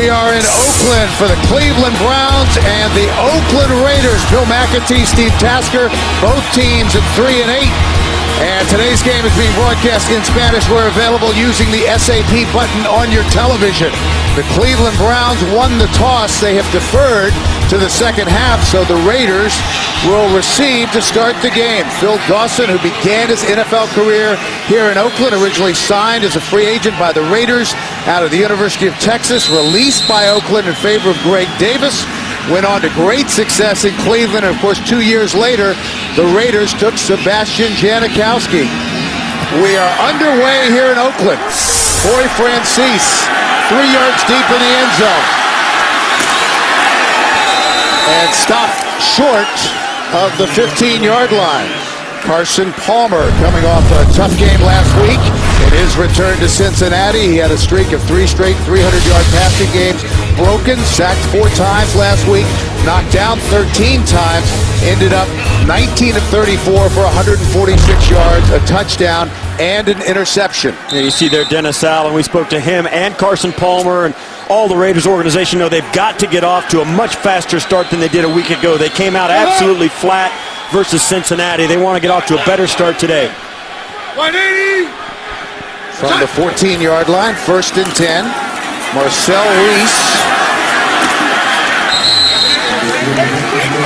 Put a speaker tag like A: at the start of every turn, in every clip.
A: We are in Oakland for the Cleveland Browns and the Oakland Raiders. Bill McAtee, Steve Tasker, both teams at 3-8. And today's game is being broadcast in Spanish. We're available using the SAP button on your television. The Cleveland Browns won the toss. They have deferred to the second half, so the Raiders will receive to start the game. Phil Dawson, who began his NFL career here in Oakland, originally signed as a free agent by the Raiders out of the University of Texas, released by Oakland in favor of Greg Davis, went on to great success in Cleveland, and of course 2 years later, the Raiders took Sebastian Janikowski. We are underway here in Oakland. Corey Francis, 3 yards deep in the end zone. And stopped short of the 15-yard line. Carson Palmer coming off a tough game last week. In his return to Cincinnati, he had a streak of 3 straight 300-yard passing games broken, sacked 4 times last week, knocked down 13 times, ended up 19 of 34 for 146 yards, a touchdown, and an interception.
B: Yeah, you see there Dennis Allen. We spoke to him and Carson Palmer, and all the Raiders organization know they've got to get off to a much faster start than they did a week ago. They came out absolutely flat versus Cincinnati. They want to get off to a better start today.
A: 180! From the 14-yard line, 1st and 10. Marcel Reese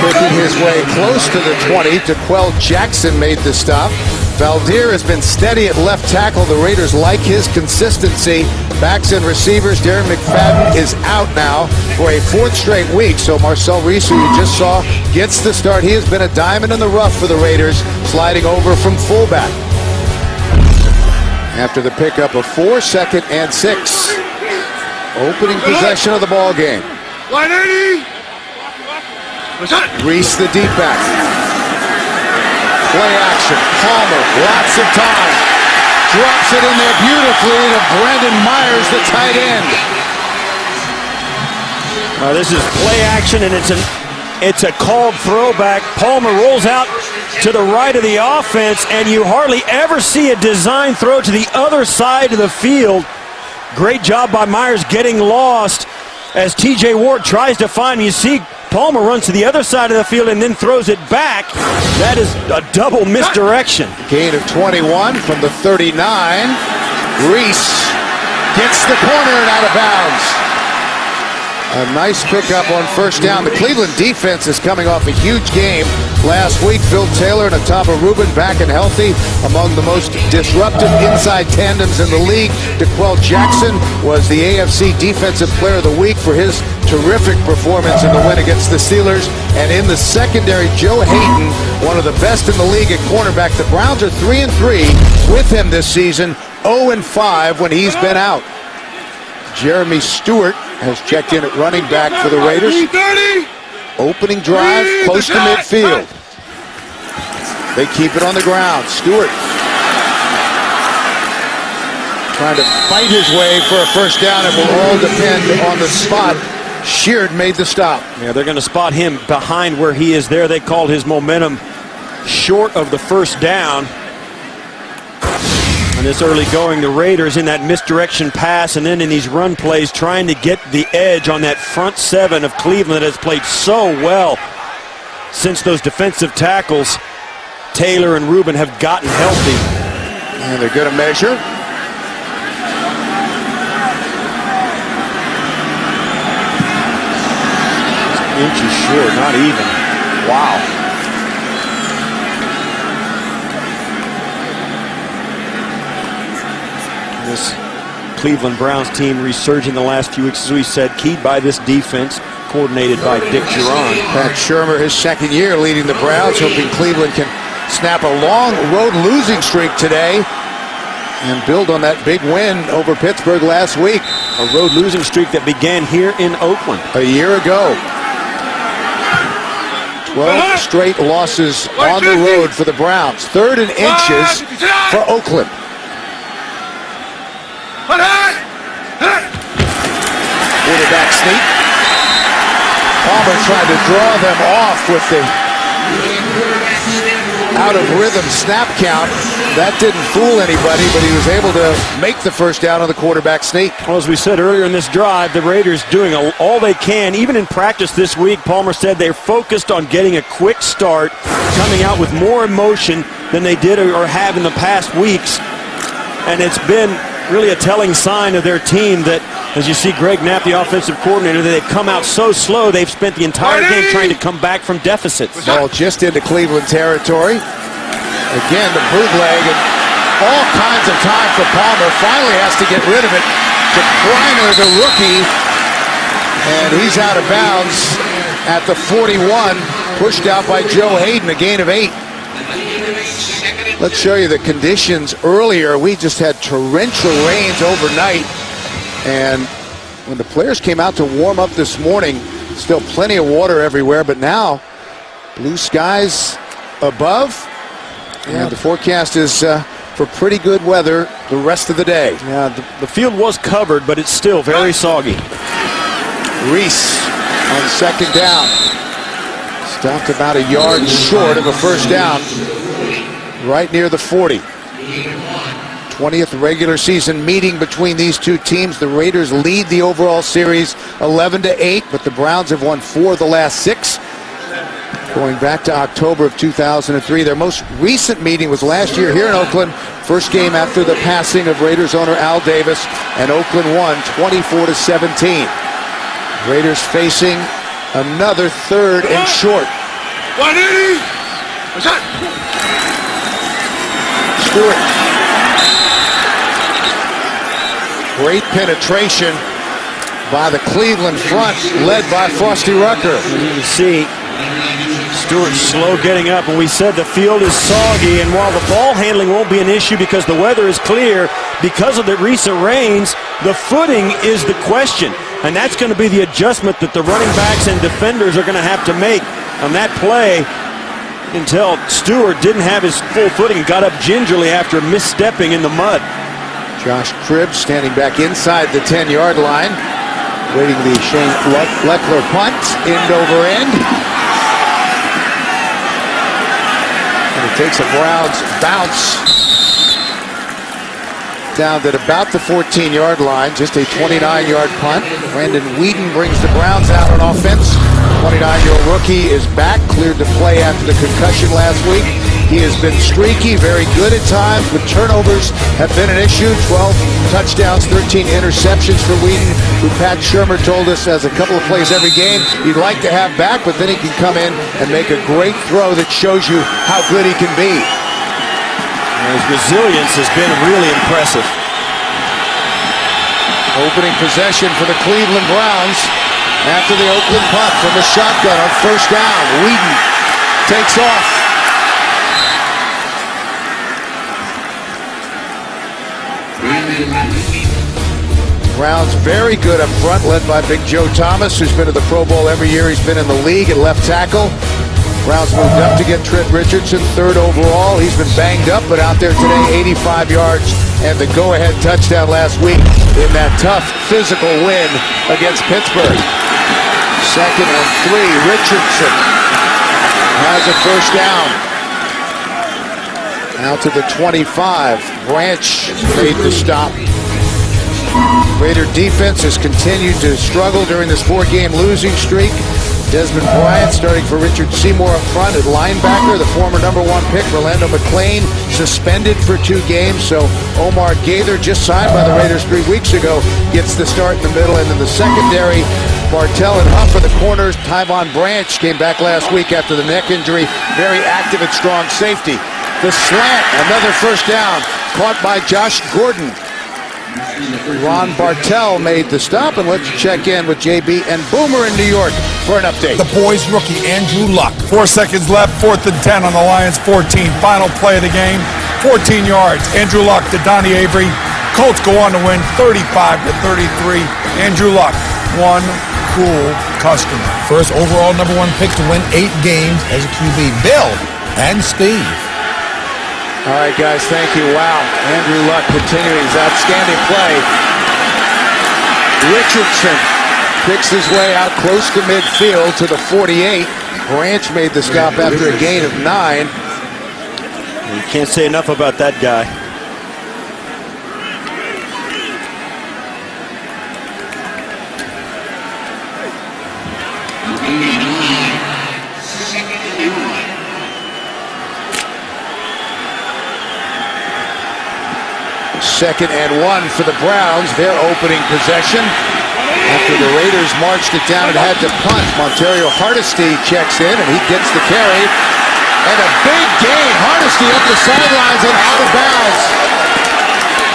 A: picking his way close to the 20. D'Qwell Jackson made the stop. Valdir has been steady at left tackle. The Raiders like his consistency. Backs and receivers. Darren McFadden is out now for a 4th straight week. So Marcel Reese, who you just saw, gets the start. He has been a diamond in the rough for the Raiders, sliding over from fullback. After the pickup of 4, 2nd and 6. Opening possession of the ball game. 180. Reese, the deep back. Play action. Palmer, lots of time. Drops it in there beautifully to Brandon Myers, the tight end.
B: This is play action, and it's a called throwback. Palmer rolls out to the right of the offense, and you hardly ever see a design throw to the other side of the field. Great job by Myers getting lost as T.J. Ward tries to find him. You see Palmer runs to the other side of the field and then throws it back. That is a double misdirection.
A: Gain of 21 from the 39. Reese gets the corner and out of bounds. A nice pickup on 1st down. The Cleveland defense is coming off a huge game last week. Phil Taylor and Ataba Rubin back and healthy, among the most disruptive inside tandems in the league. D'Qwell Jackson was the AFC Defensive Player of the Week for his terrific performance in the win against the Steelers. And in the secondary, Joe Hayden, one of the best in the league at cornerback. The Browns are 3-3 with him this season, 0-5 when he's been out. Jeremy Stewart has checked in at running back for the Raiders. Opening drive, close to midfield. They keep it on the ground. Stewart trying to fight his way for a 1st down. It will all depend on the spot. Sheard made the stop.
B: Yeah, they're going to spot him behind where he is there. They called his momentum short of the 1st down. And this early going, the Raiders in that misdirection pass and then in these run plays trying to get the edge on that front 7 of Cleveland that has played so well since those defensive tackles, Taylor and Rubin, have gotten healthy.
A: And they're going to measure.
B: Inches short, not even. Wow. This Cleveland Browns team resurging the last few weeks, as we said, keyed by this defense, coordinated by Dick Duran.
A: Pat Shermer, his 2nd year leading the Browns, hoping Cleveland can snap a long road losing streak today and build on that big win over Pittsburgh last week.
B: A road losing streak that began here in Oakland
A: a year ago. 12 straight losses on the road for the Browns. 3rd and inches for Oakland. Quarterback sneak. Palmer tried to draw them off with the out of rhythm snap count. That didn't fool anybody, but he was able to make the first down on the quarterback sneak.
B: Well, as we said earlier in this drive, the Raiders doing all they can. Even in practice this week, Palmer said they're focused on getting a quick start, coming out with more emotion than they did or have in the past weeks. And it's been really a telling sign of their team that, as you see Greg Knapp, the offensive coordinator, that they've come out so slow, they've spent the entire game trying to come back from deficits.
A: Ball just into Cleveland territory. Again, the bootleg, and all kinds of time for Palmer. Finally has to get rid of it to Griner, the rookie. And he's out of bounds at the 41, pushed out by Joe Hayden, a gain of 8. Let's show you the conditions earlier. We just had torrential rains overnight. And when the players came out to warm up this morning, still plenty of water everywhere, but now blue skies above. And the forecast is for pretty good weather the rest of the day.
B: Yeah, the field was covered, but it's still very soggy.
A: Reese on second down. Stopped about a yard short of a first down, right near the 40. 20th regular season meeting between these two teams. The Raiders lead the overall series 11-8, but the Browns have won 4 of the last 6. Going back to October of 2003. Their most recent meeting was last year here in Oakland. First game after the passing of Raiders owner Al Davis, and Oakland won 24-17. Raiders facing another 3rd and short.
C: 180.
A: Stewart. Great penetration by the Cleveland front, led by Frosty Rucker.
B: You can see Stewart slow getting up, and we said the field is soggy, and while the ball handling won't be an issue because the weather is clear, because of the recent rains, the footing is the question, and that's going to be the adjustment that the running backs and defenders are going to have to make on that play. Until Stewart didn't have his full footing and got up gingerly after misstepping in the mud.
A: Josh Cribbs standing back inside the 10-yard line, waiting the Shane Leckler punt, end over end. And it takes a Browns bounce down at about the 14-yard line, just a 29-yard punt. Brandon Whedon brings the Browns out on offense. 29-year-old rookie is back, cleared to play after the concussion last week. He has been streaky, very good at times, but turnovers have been an issue. 12 touchdowns, 13 interceptions for Whedon, who Pat Shurmur told us has a couple of plays every game he'd like to have back, but then he can come in and make a great throw that shows you how good he can be.
B: And his resilience has been really impressive.
A: Opening possession for the Cleveland Browns after the Oakland punt from the shotgun on first down. Whedon takes off. Browns very good up front, led by Big Joe Thomas, who's been to the Pro Bowl every year he's been in the league at left tackle. Browns moved up to get Trent Richardson, 3rd overall. He's been banged up, but out there today, 85 yards and the go-ahead touchdown last week in that tough physical win against Pittsburgh. 2nd and 3, Richardson has a first down. Out to the 25. Branch made the stop. Raider defense has continued to struggle during this 4-game losing streak. Desmond Bryant starting for Richard Seymour up front at linebacker. The former #1 pick, Rolando McClain, suspended for 2 games. So Omar Gaither, just signed by the Raiders 3 weeks ago, gets the start in the middle. And then the secondary, Bartell and Huff are the corners. Tyvon Branch came back last week after the neck injury. Very active at strong safety. The slant, another first down, caught by Josh Gordon. Ron Bartell made the stop, and let's check in with JB and Boomer in New York for an update.
C: The boys' rookie, Andrew Luck. 4 seconds left, 4th and 10 on the Lions' 14. Final play of the game, 14 yards. Andrew Luck to Donnie Avery. Colts go on to win 35-33. Andrew Luck, one cool customer. First overall #1 pick to win 8 games as a QB. Bill and Steve.
A: All right, guys, thank you. Wow, Andrew Luck continuing his outstanding play. Richardson picks his way out close to midfield to the 48. Branch made the stop after a gain of 9.
B: You can't say enough about that guy.
A: Second and 1 for the Browns, their opening possession. After the Raiders marched it down and had to punt, Montario Hardesty checks in, and he gets the carry. And a big gain. Hardesty up the sidelines and out of bounds.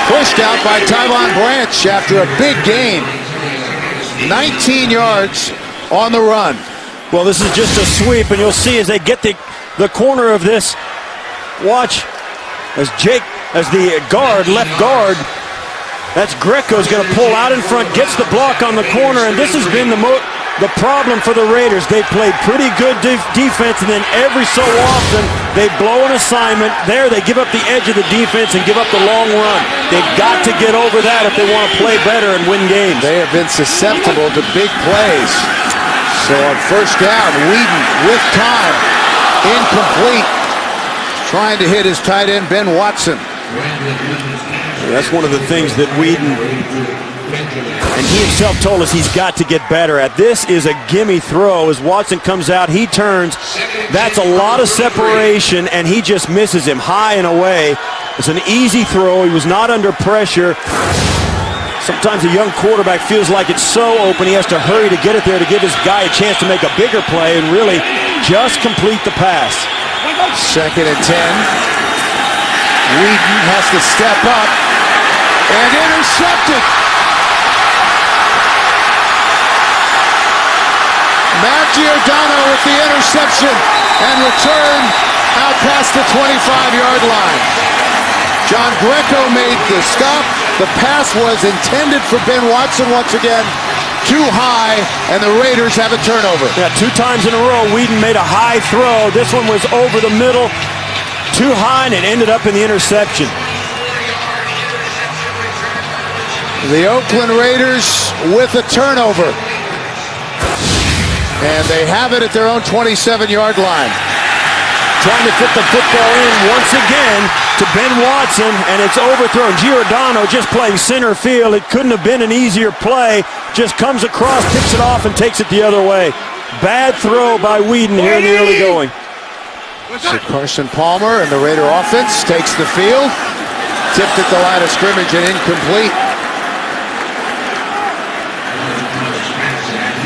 A: Pushed out by Tyvon Branch after a big gain. 19 yards on the run.
B: Well, this is just a sweep, and you'll see as they get the corner of this. Watch as the guard, left guard, that's Greco's going to pull out in front, gets the block on the corner, and this has been the problem for the Raiders. They've played pretty good defense, and then every so often they blow an assignment. There they give up the edge of the defense and give up the long run. They've got to get over that if they want to play better and win games.
A: They have been susceptible to big plays. So on first down, Whedon with time, incomplete, trying to hit his tight end, Ben Watson.
B: That's one of the things that Whedon, and he himself told us he's got to get better at. This is a gimme throw. As Watson comes out, he turns. That's a lot of separation, and he just misses him high and away. It's an easy throw. He was not under pressure. Sometimes a young quarterback feels like it's so open, he has to hurry to get it there to give his guy a chance to make a bigger play and really just complete the pass.
A: Second and 10. Whedon has to step up and intercepted. Matt Giordano with the interception and return out past the 25-yard line. John Greco made the stop. The pass was intended for Ben Watson once again. Too high, and the Raiders have a turnover.
B: Yeah, 2 times in a row, Whedon made a high throw. This one was over the middle, too high, and it ended up in the interception.
A: The Oakland Raiders with a turnover. And they have it at their own 27-yard line.
B: Trying to fit the football in once again to Ben Watson, and it's overthrown. Giordano just playing center field. It couldn't have been an easier play. Just comes across, picks it off, and takes it the other way. Bad throw by Whedon here in the early going.
A: So Carson Palmer and the Raider offense takes the field. Tipped at the line of scrimmage and incomplete.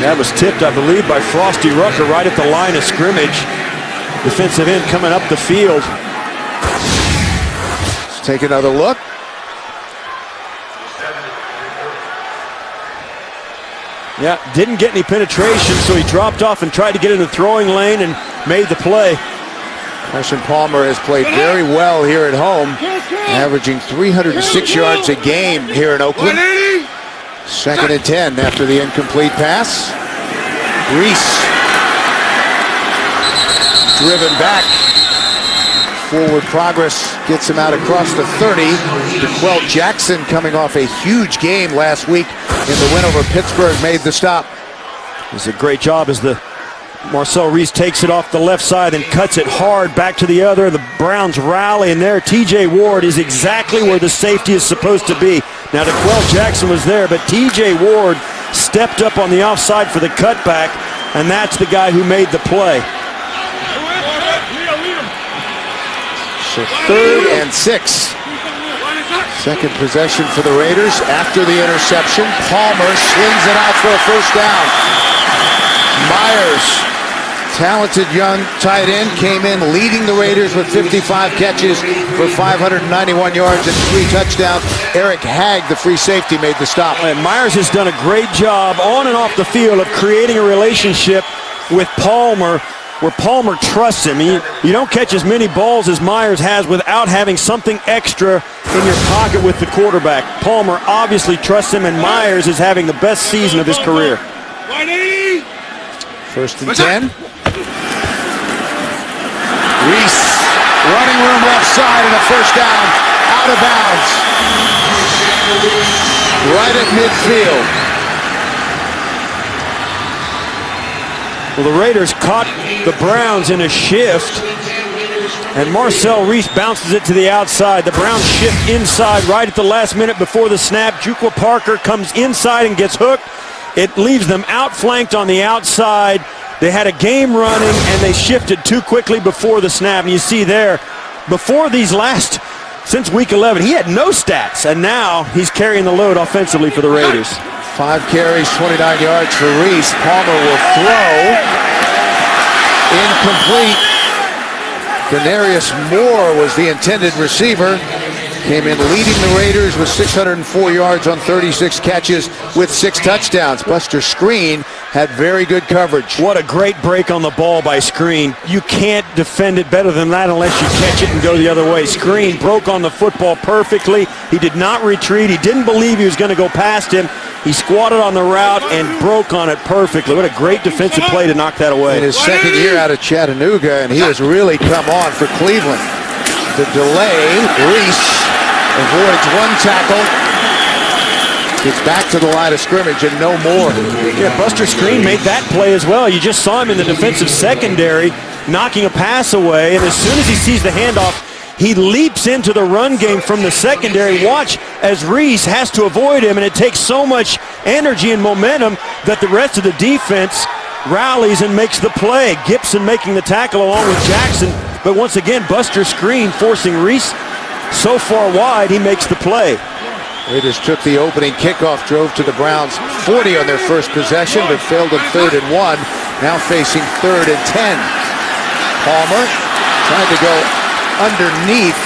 B: That was tipped, I believe, by Frosty Rucker right at the line of scrimmage. Defensive end coming up the field.
A: Let's take another look.
B: Yeah, didn't get any penetration, so he dropped off and tried to get in the throwing lane and made the play.
A: Carson Palmer has played very well here at home, averaging 306 yards a game here in Oakland. Second and 10 after the incomplete pass. Reese driven back. Forward progress gets him out across the 30. DeQuell Jackson, coming off a huge game last week in the win over Pittsburgh, made the stop.
B: It's a great job as the Marcel Reese takes it off the left side and cuts it hard back to the other. The Browns rally, and there TJ Ward is exactly where the safety is supposed to be. Now DeQuell Jackson was there, but TJ Ward stepped up on the offside for the cutback, and that's the guy who made the play.
A: So 3rd and 6. Second possession for the Raiders after the interception. Palmer slings it out for a first down. Myers, talented young tight end, came in leading the Raiders with 55 catches for 591 yards and 3 touchdowns. Eric Hagg, the free safety, made the stop.
B: And Myers has done a great job on and off the field of creating a relationship with Palmer, where Palmer trusts him. You don't catch as many balls as Myers has without having something extra in your pocket with the quarterback. Palmer obviously trusts him, and Myers is having the best season of his career.
A: 1st and 10. Reese, running room left side, and a first down, out of bounds. Right at midfield.
B: Well, the Raiders caught the Browns in a shift, And Marcel Reese bounces it to the outside. The Browns shift inside right at the last minute before the snap. Jukwa Parker comes inside and gets hooked. It leaves them outflanked on the outside. They had a game running, and they shifted too quickly before the snap. And you see there, before these since week 11, he had no stats, and now he's carrying the load offensively for the Raiders.
A: 5 carries, 29 yards for Reese. Palmer will throw. Incomplete. Denarius Moore was the intended receiver. Came in leading the Raiders with 604 yards on 36 catches with 6 touchdowns. Buster Skrine had very good coverage.
B: What a great break on the ball by Skrine. You can't defend it better than that unless you catch it and go the other way. Skrine broke on the football perfectly. He did not retreat. He didn't believe he was going to go past him. He squatted on the route and broke on it perfectly. What a great defensive play to knock that away.
A: In his second year out of Chattanooga, and he has really come on for Cleveland. The delay, Reese avoids 1 tackle, gets back to the line of scrimmage, and no more.
B: Yeah, Buster Skrine made that play as well. You just saw him in the defensive secondary knocking a pass away, and as soon as he sees the handoff, he leaps into the run game from the secondary. Watch as Reese has to avoid him, and it takes so much energy and momentum that the rest of the defense rallies and makes the play. Gibson making the tackle along with Jackson, but once again, Buster Skrine forcing Reese so far wide, he makes the play.
A: Raiders took the opening kickoff, drove to the Browns 40 on their first possession, but failed in 3rd and 1. Now facing 3rd and 10. Palmer trying to go underneath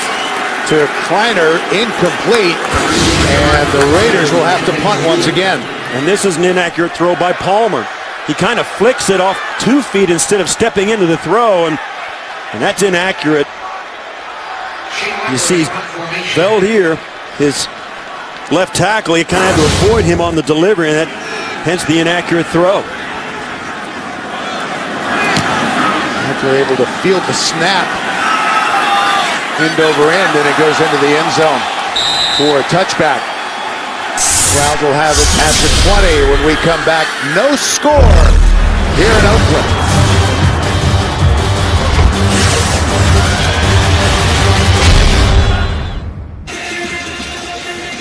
A: to Kleiner, incomplete, and the Raiders will have to punt once again.
B: And this is an inaccurate throw by Palmer. He kind of flicks it off 2 feet instead of stepping into the throw, and that's inaccurate. You see Veldier, his left tackle, he kind of had to avoid him on the delivery, and hence the inaccurate throw.
A: They're able to field the snap end over end, and it goes into the end zone for a touchback. Browns will have it at the 20 when we come back. No score here in Oakland.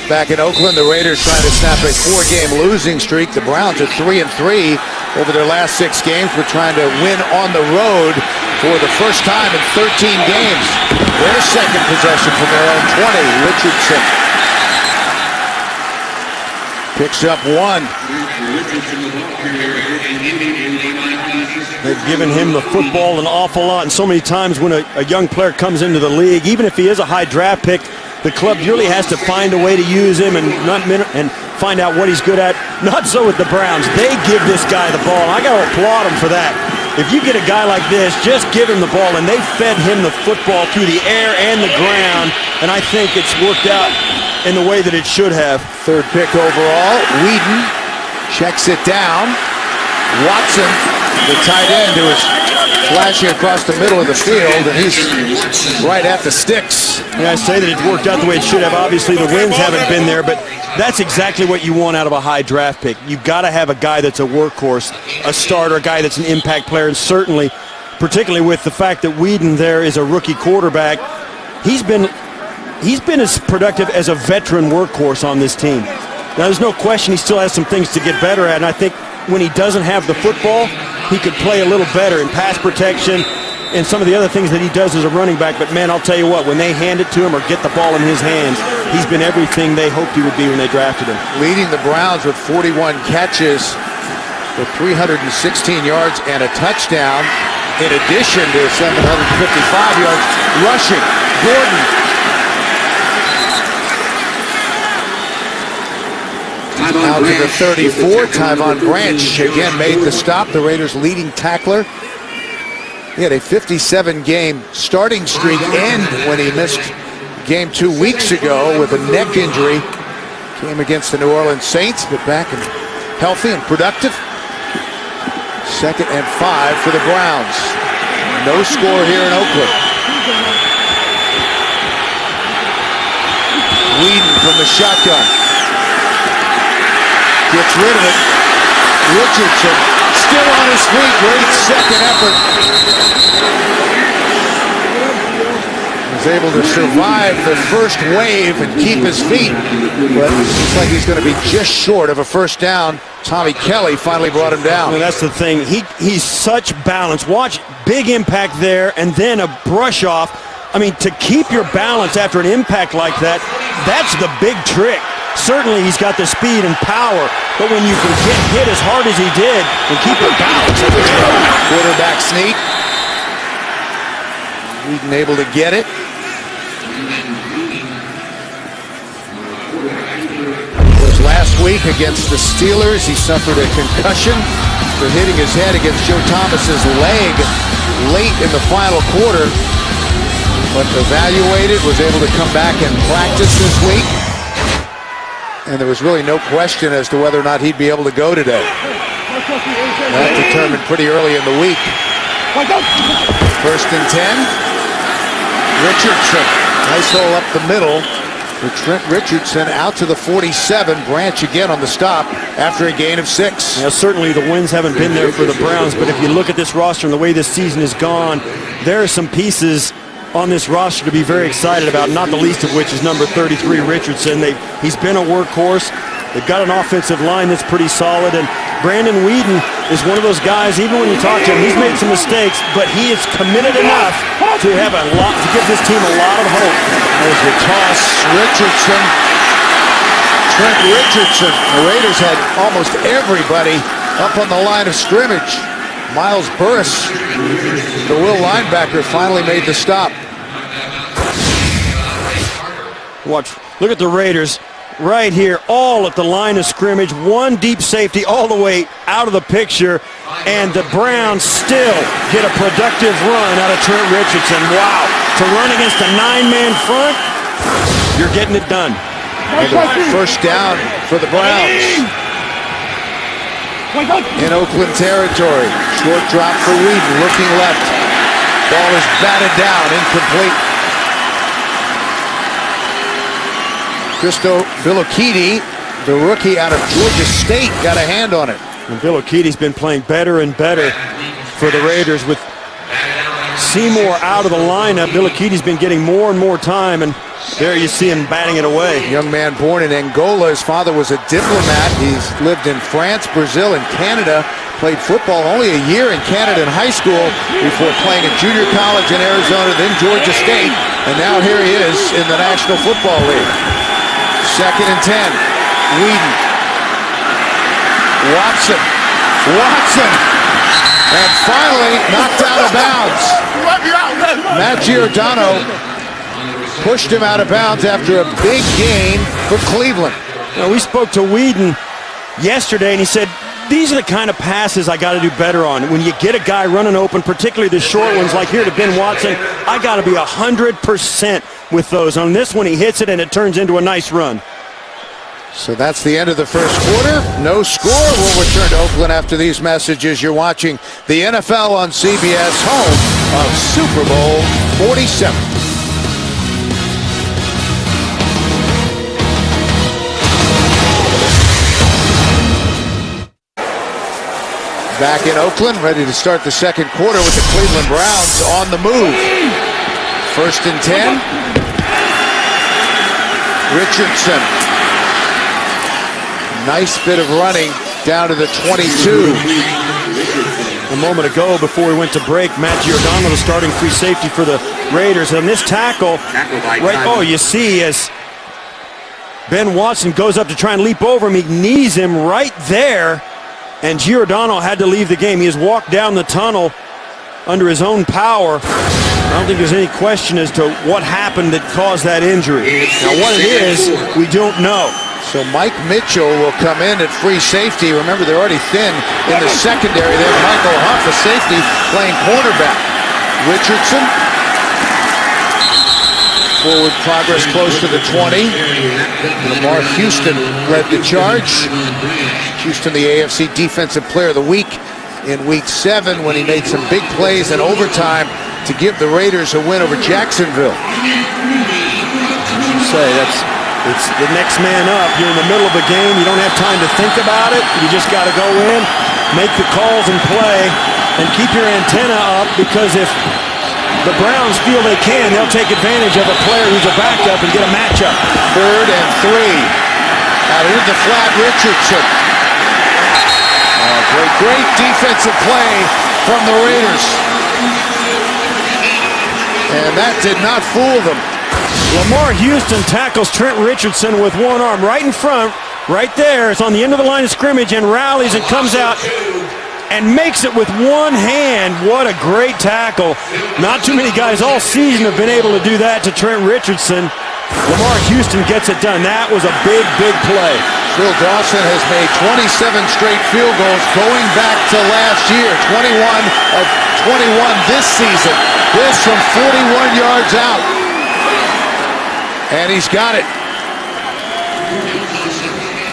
A: Back in Oakland, the Raiders trying to snap a 4-game losing streak. The Browns are 3-3 over their last 6 games. We're trying to win on the road for the first time in 13 games. Their second possession from their own 20. Richardson picks up 1.
B: They've given him the football an awful lot, and so many times when a young player comes into the league, even if he is a high draft pick, the club really has to find a way to use him and find out what he's good at. Not so with the Browns. They give this guy the ball. I got to applaud him for that. If you get a guy like this, just give him the ball, and they fed him the football through the air and the ground, and I think it's worked out in the way that it should have.
A: 3rd pick overall. Whedon checks it down. Watson, the tight end, who is flashing across the middle of the field, and he's right at the sticks.
B: Yeah, I say that it's worked out the way it should have. Obviously, the wins haven't been there, but that's exactly what you want out of a high draft pick. You've got to have a guy that's a workhorse, a starter, a guy that's an impact player, and certainly, particularly with the fact that Whedon there is a rookie quarterback, he's been as productive as a veteran workhorse on this team. Now, there's no question he still has some things to get better at, and I think when he doesn't have the football, he could play a little better in pass protection and some of the other things that he does as a running back. But, man, I'll tell you what, when they hand it to him or get the ball in his hands, he's been everything they hoped he would be when they drafted him.
A: Leading the Browns with 41 catches for 316 yards and a touchdown, in addition to 755 yards rushing. Gordon. Out to the 34, Tyvon Branch again made the stop, the Raiders' leading tackler. He had a 57-game starting streak end when he missed game 2 weeks ago with a neck injury. Came against the New Orleans Saints, but back and healthy and productive. 2nd and 5 for the Browns. No score here in Oakland. Whedon from the shotgun. Gets rid of it. Richardson still on his feet. Great second effort was able to survive the first wave and keep his feet, but it looks like he's going to be just short of a first down. Tommy Kelly finally brought him down.
B: Well, that's the thing. He's such balance. Watch, big impact there, and then a brush off. I mean, to keep your balance after an impact like that, that's the big trick. Certainly he's got the speed and power, but when you can get hit as hard as he did and keep your balance.
A: Quarterback sneak. Whedon able to get it. Last week against the Steelers, he suffered a concussion for hitting his head against Joe Thomas's leg late in the final quarter, but evaluated, was able to come back and practice this week, and there was really no question as to whether or not he'd be able to go today. That determined pretty early in the week. First and 10. Richardson, nice hole up the middle. For Trent Richardson out to the 47. Branch again on the stop after a gain of 6.
B: Now, certainly the wins haven't been there for the Browns, but if you look at this roster and the way this season has gone, there are some pieces on this roster to be very excited about, not the least of which is number 33, Richardson. He's been a workhorse. They've got an offensive line that's pretty solid, and Brandon Whedon is one of those guys, even when you talk to him, he's made some mistakes, but he is committed enough to have a lot, to give this team a lot of hope.
A: There's the toss. Richardson. Trent Richardson. The Raiders had almost everybody up on the line of scrimmage. Miles Burris, the Will linebacker, finally made the stop.
B: Watch, look at the Raiders right here, all at the line of scrimmage. One deep safety all the way out of the picture, and the Browns still get a productive run out of Trent Richardson. Wow, to run against a 9-man front, you're getting it done.
A: First down for the Browns. In Oakland territory. Short drop for Whedon, looking left. Ball is batted down, incomplete. Christo Bilokidi, the rookie out of Georgia State, got a hand on it.
B: And Bilokidi's been playing better and better for the Raiders with Seymour out of the lineup. Bilokidi's been getting more and more time, and there you see him batting it away.
A: Young man born in Angola. His father was a diplomat. He's lived in France, Brazil, and Canada. Played football only a year in Canada in high school before playing at junior college in Arizona, then Georgia State. And now here he is in the National Football League. Second and 10. Whedon. Watson. And finally knocked out of bounds. Matt Giordano pushed him out of bounds after a big gain for Cleveland.
B: Now, we spoke to Whedon yesterday, and he said, these are the kind of passes I got to do better on. When you get a guy running open, particularly the short ones like here to Ben Watson, I got to be 100% with those. On this one, he hits it, and it turns into a nice run.
A: So that's the end of the first quarter. No score. We'll return to Oakland after these messages. You're watching the NFL on CBS, home of Super Bowl 47. Back in Oakland, ready to start the second quarter with the Cleveland Browns on the move. First and 10. Richardson. Nice bit of running down to the 22.
B: A moment ago, before we went to break, Matt Giordano, the starting free safety for the Raiders. And this tackle, right, you see as Ben Watson goes up to try and leap over him, he knees him right there. And Giordano had to leave the game. He has walked down the tunnel under his own power. I don't think there's any question as to what happened that caused that injury. Now, what it is, we don't know.
A: So Mike Mitchell will come in at free safety. Remember, they're already thin in the secondary. They have Michael Huff, a safety, playing cornerback. Richardson. Forward progress close to the 20. Lamar Houston led the charge. Houston, the AFC Defensive Player of the Week in Week 7 when he made some big plays in overtime to give the Raiders a win over Jacksonville.
B: It's the next man up. You're in the middle of a game. You don't have time to think about it. You just got to go in, make the calls and play, and keep your antenna up, because if the Browns feel they can, they'll take advantage of a player who's a backup and get a matchup.
A: 3rd and 3. Out into the flat, Richardson. Great defensive play from the Raiders. And that did not fool them.
B: Lamar Houston tackles Trent Richardson with one arm right in front, right there. It's on the end of the line of scrimmage and rallies and comes out and makes it with one hand. What a great tackle. Not too many guys all season have been able to do that to Trent Richardson. Lamar Houston gets it done. That was a big, big play.
A: Phil Dawson has made 27 straight field goals going back to last year. 21 of 21 this season. This from 41 yards out. And he's got it.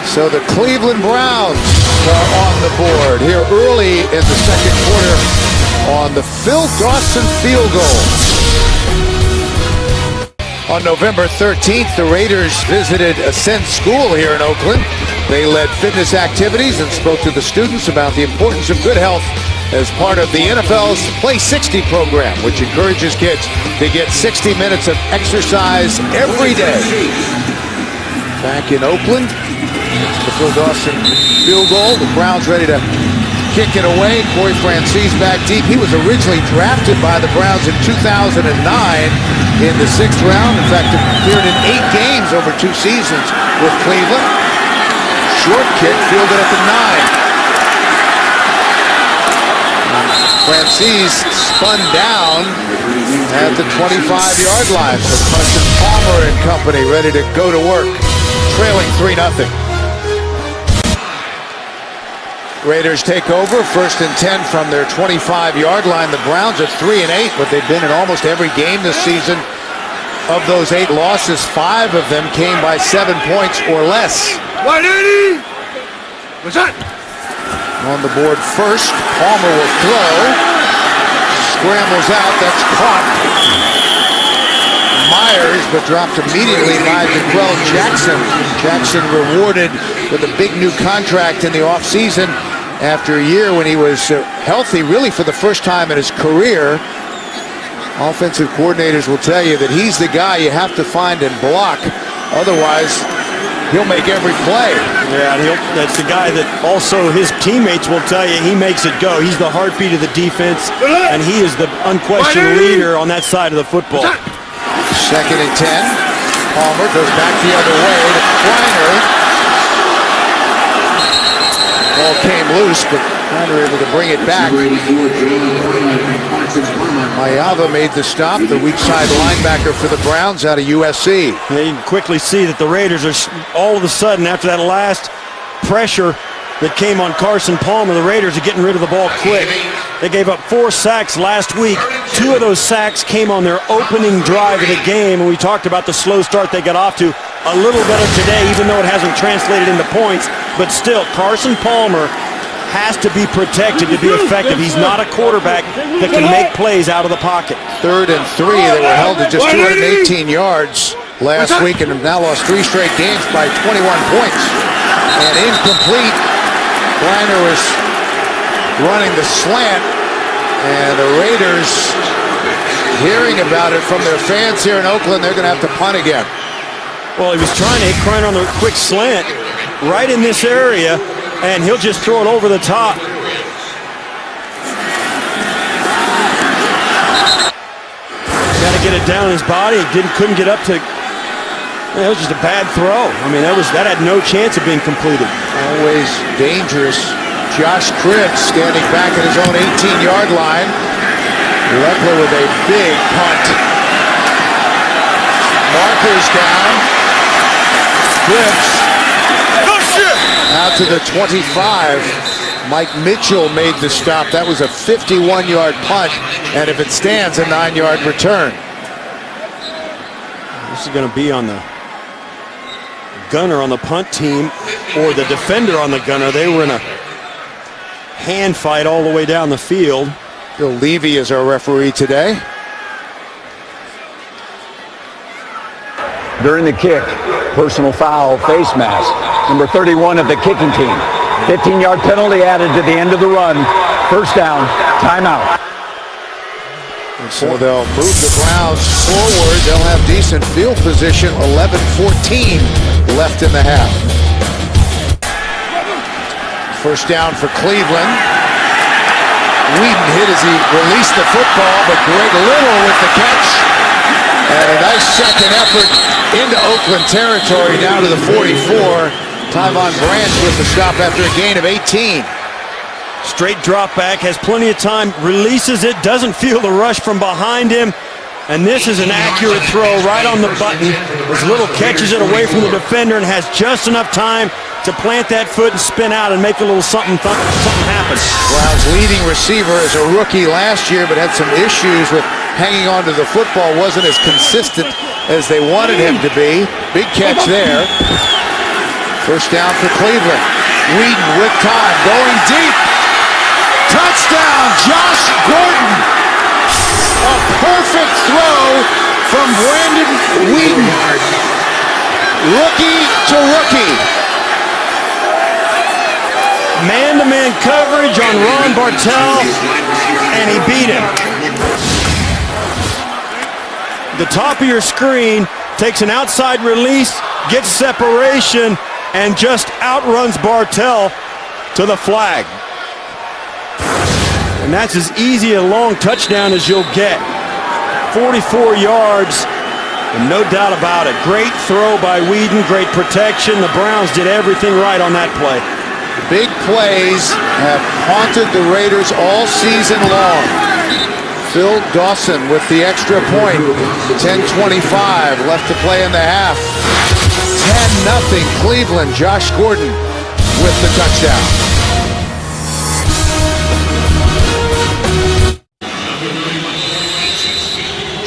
A: So the Cleveland Browns are on the board here early in the second quarter on the Phil Dawson field goal. On November 13th, the Raiders visited Ascent School here in Oakland. They led fitness activities and spoke to the students about the importance of good health as part of the NFL's Play 60 program, which encourages kids to get 60 minutes of exercise every day. Back in Oakland, the Phil Dawson field goal. The Browns ready to kick it away. Corey Francis back deep. He was originally drafted by the Browns in 2009 in the 6th round. In fact, appeared in 8 games over 2 seasons with Cleveland. Short kick fielded at the 9. Francis spun down at the 25-yard line. So Carson Palmer and company ready to go to work, trailing 3-0. Raiders take over, 1st and 10 from their 25-yard line. The Browns are 3-8, but they've been in almost every game this season. Of those 8 losses, 5 of them came by 7 points or less.
C: 180! What's that?
A: On the board first, Palmer will throw. Scrambles out, that's caught. Myers, but dropped immediately by D'Qwell Jackson. Jackson rewarded with a big new contract in the offseason after a year when he was healthy, really for the first time in his career. Offensive coordinators will tell you that he's the guy you have to find and block. Otherwise, he'll make every play.
B: Yeah, that's the guy that also his teammates will tell you he makes it go. He's the heartbeat of the defense, and he is the unquestioned leader on that side of the football.
A: 2nd and 10. Palmer goes back the other way to Kleiner. Ball came loose, but Kleiner able to bring it back. Mayava made the stop, the weak side linebacker for the Browns out of USC.
B: You can quickly see that the Raiders are all of a sudden, after that last pressure that came on Carson Palmer, the Raiders are getting rid of the ball quick. They gave up 4 sacks last week. 2 of those sacks came on their opening drive of the game, and we talked about the slow start they got off to. A little better today, even though it hasn't translated into points, but still, Carson Palmer has to be protected to be effective. He's not a quarterback that can make plays out of the pocket.
A: 3rd and 3, they were held to just 218 yards last week and have now lost 3 straight games by 21 points. And incomplete. Kleiner was running the slant, and the Raiders, hearing about it from their fans here in Oakland, they're going to have to punt again.
B: Well, he was trying to hit Kleiner on the quick slant right in this area, and he'll just throw it over the top. Got to get it down his body. Couldn't get up to. That was just a bad throw. I mean, that had no chance of being completed.
A: Always dangerous. Josh Cribbs standing back at his own 18-yard line. Leckler with a big punt. Markers down. Cribbs out to the 25. Mike Mitchell made the stop. That was a 51-yard punt, and if it stands, a 9-yard return.
B: This is going to be on the gunner on the punt team or the defender on the gunner. They were in a hand fight all the way down the field.
A: Bill Levy is our referee today.
D: During the kick, personal foul, face mask. Number 31 of the kicking team. 15-yard penalty added to the end of the run. First down, timeout.
A: So they'll move the Browns forward. They'll have decent field position. 11-14 left in the half. First down for Cleveland. Whedon hit as he released the football, but Greg Little with the catch. And a nice second effort into Oakland territory, down to the 44. Tyvon Branch with the stop after a gain of 18.
B: Straight drop back, has plenty of time, releases it, doesn't feel the rush from behind him. And this is an accurate throw right on the button. As Little catches it away from the defender and has just enough time to plant that foot and spin out and make a little something happen.
A: Brown's leading receiver is a rookie last year, but had some issues with hanging on to the football. Wasn't as consistent as they wanted him to be. Big catch there. First down for Cleveland. Whedon with time, going deep. Touchdown, Josh Gordon. A perfect throw from Brandon Whedon. Rookie to rookie.
B: Man-to-man coverage on Ron Bartell, and he beat him. The top of your screen takes an outside release, gets separation, and just outruns Bartell to the flag. And that's as easy a long touchdown as you'll get. 44 yards, and no doubt about it. Great throw by Whedon, great protection. The Browns did everything right on that play.
A: Big plays have haunted the Raiders all season long. Phil Dawson with the extra point. 10:25 left to play in the half. 10-0 Cleveland. Josh Gordon with the touchdown.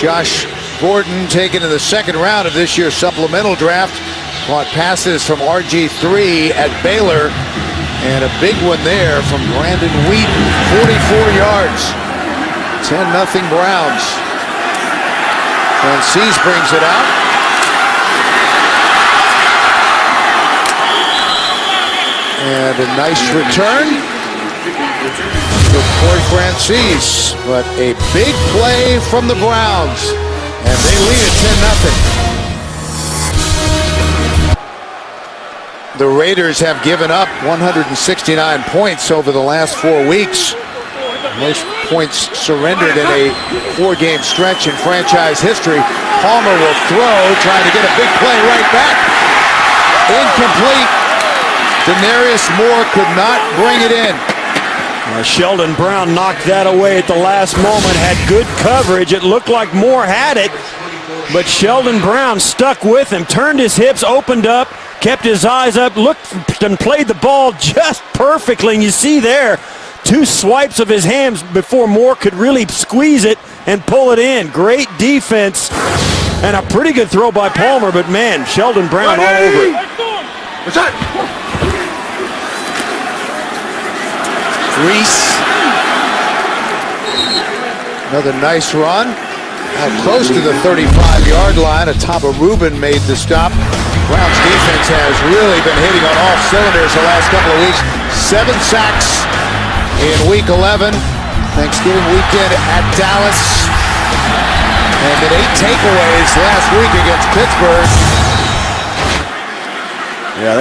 A: Josh Gordon taken in the second round of this year's supplemental draft. Caught passes from RG3 at Baylor. And a big one there from Brandon Whedon. 44 yards. 10-0 Browns. Francis brings it out. And a nice return. Good for Francis. But a big play from the Browns. And they lead at 10-0. The Raiders have given up 169 points over the last 4 weeks. Most points surrendered in a 4-game stretch in franchise history. Palmer will throw, trying to get a big play right back. Incomplete. Denarius Moore could not bring it in.
B: Sheldon Brown knocked that away at the last moment, had good coverage. It looked like Moore had it, but Sheldon Brown stuck with him, turned his hips, opened up, kept his eyes up, looked and played the ball just perfectly. And you see there, 2 swipes of his hands before Moore could really squeeze it and pull it in. Great defense and a pretty good throw by Palmer, but man, Sheldon Brown all over it.
A: Reese. Another nice run. Out close to the 35-yard line. Ataba Rubin made the stop. Browns defense has really been hitting on all cylinders the last couple of weeks. 7 sacks in Week 11. Thanksgiving weekend at Dallas. And then 8 takeaways last week against Pittsburgh.
B: Yeah,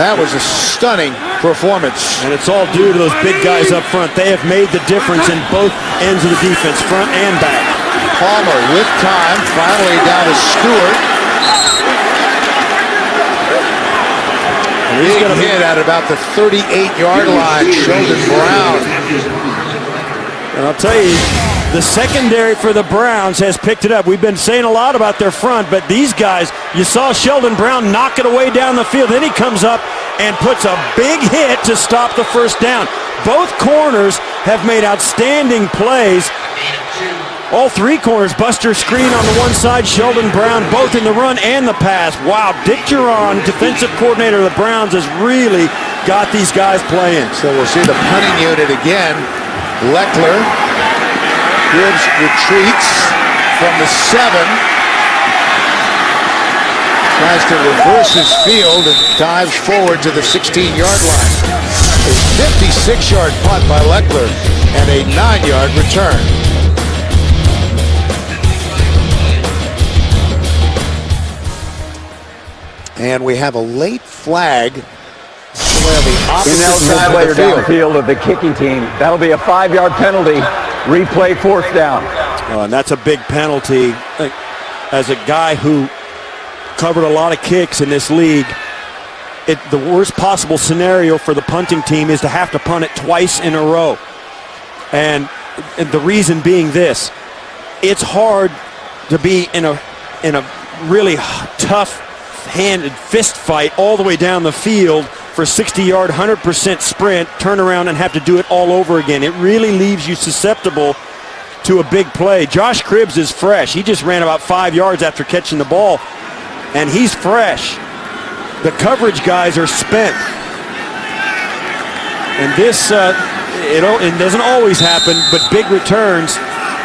A: that was a stunning performance.
B: And it's all due to those big guys up front. They have made the difference in both ends of the defense, front and back.
A: Palmer with time, finally down to Stewart. He's going to hit at about the 38-yard line. Sheldon Brown.
B: And I'll tell you, the secondary for the Browns has picked it up. We've been saying a lot about their front, but these guys, you saw Sheldon Brown knock it away down the field. Then he comes up and puts a big hit to stop the first down. Both corners have made outstanding plays. All 3 corners, Buster Screen on the one side, Sheldon Brown both in the run and the pass. Wow, Dick Duron, defensive coordinator of the Browns, has really got these guys playing.
A: So we'll see the punting unit again. Leckler gives retreats from the 7. Tries to reverse his field and dives forward to the 16-yard line. A 56-yard punt by Leckler and a 9-yard return. And we have a late flag on the opposite
D: Ineligible
A: side
D: player
A: of the field.
D: downfield of the kicking team. That'll be a 5-yard penalty. Replay fourth down.
B: And that's a big penalty. As a guy who covered a lot of kicks in this league, the worst possible scenario for the punting team is to have to punt it twice in a row. And the reason being this: it's hard to be in a really tough-handed fist fight all the way down the field for a 60-yard, 100% sprint, turn around and have to do it all over again. It really leaves you susceptible to a big play. Josh Cribbs is fresh. He just ran about 5 yards after catching the ball, and he's fresh. The coverage guys are spent. And this, it doesn't always happen, but big returns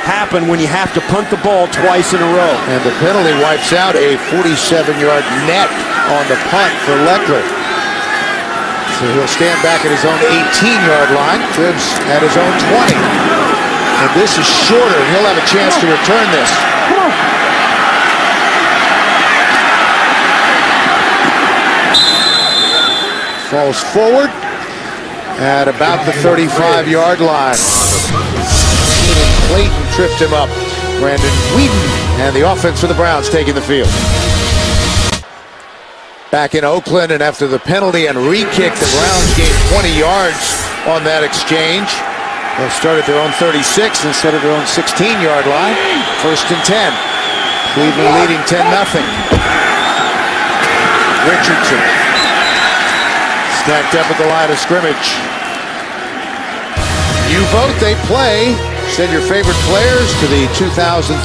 B: happen when you have to punt the ball twice in a row.
A: And the penalty wipes out a 47-yard net on the punt for Leckler. So he'll stand back at his own 18-yard line. Cribbs at his own 20. And this is shorter. He'll have a chance to return this. Falls forward at about the 35-yard line. Clayton tripped him up. Brandon Whedon and the offense for the Browns taking the field. Back in Oakland, and after the penalty and re-kick, the Browns gained 20 yards on that exchange. They'll start at their own 36 instead of their own 16-yard line. 1st and 10. Cleveland leading 10-0. Richardson stacked up at the line of scrimmage. You vote, they play. Send your favorite players to the 2013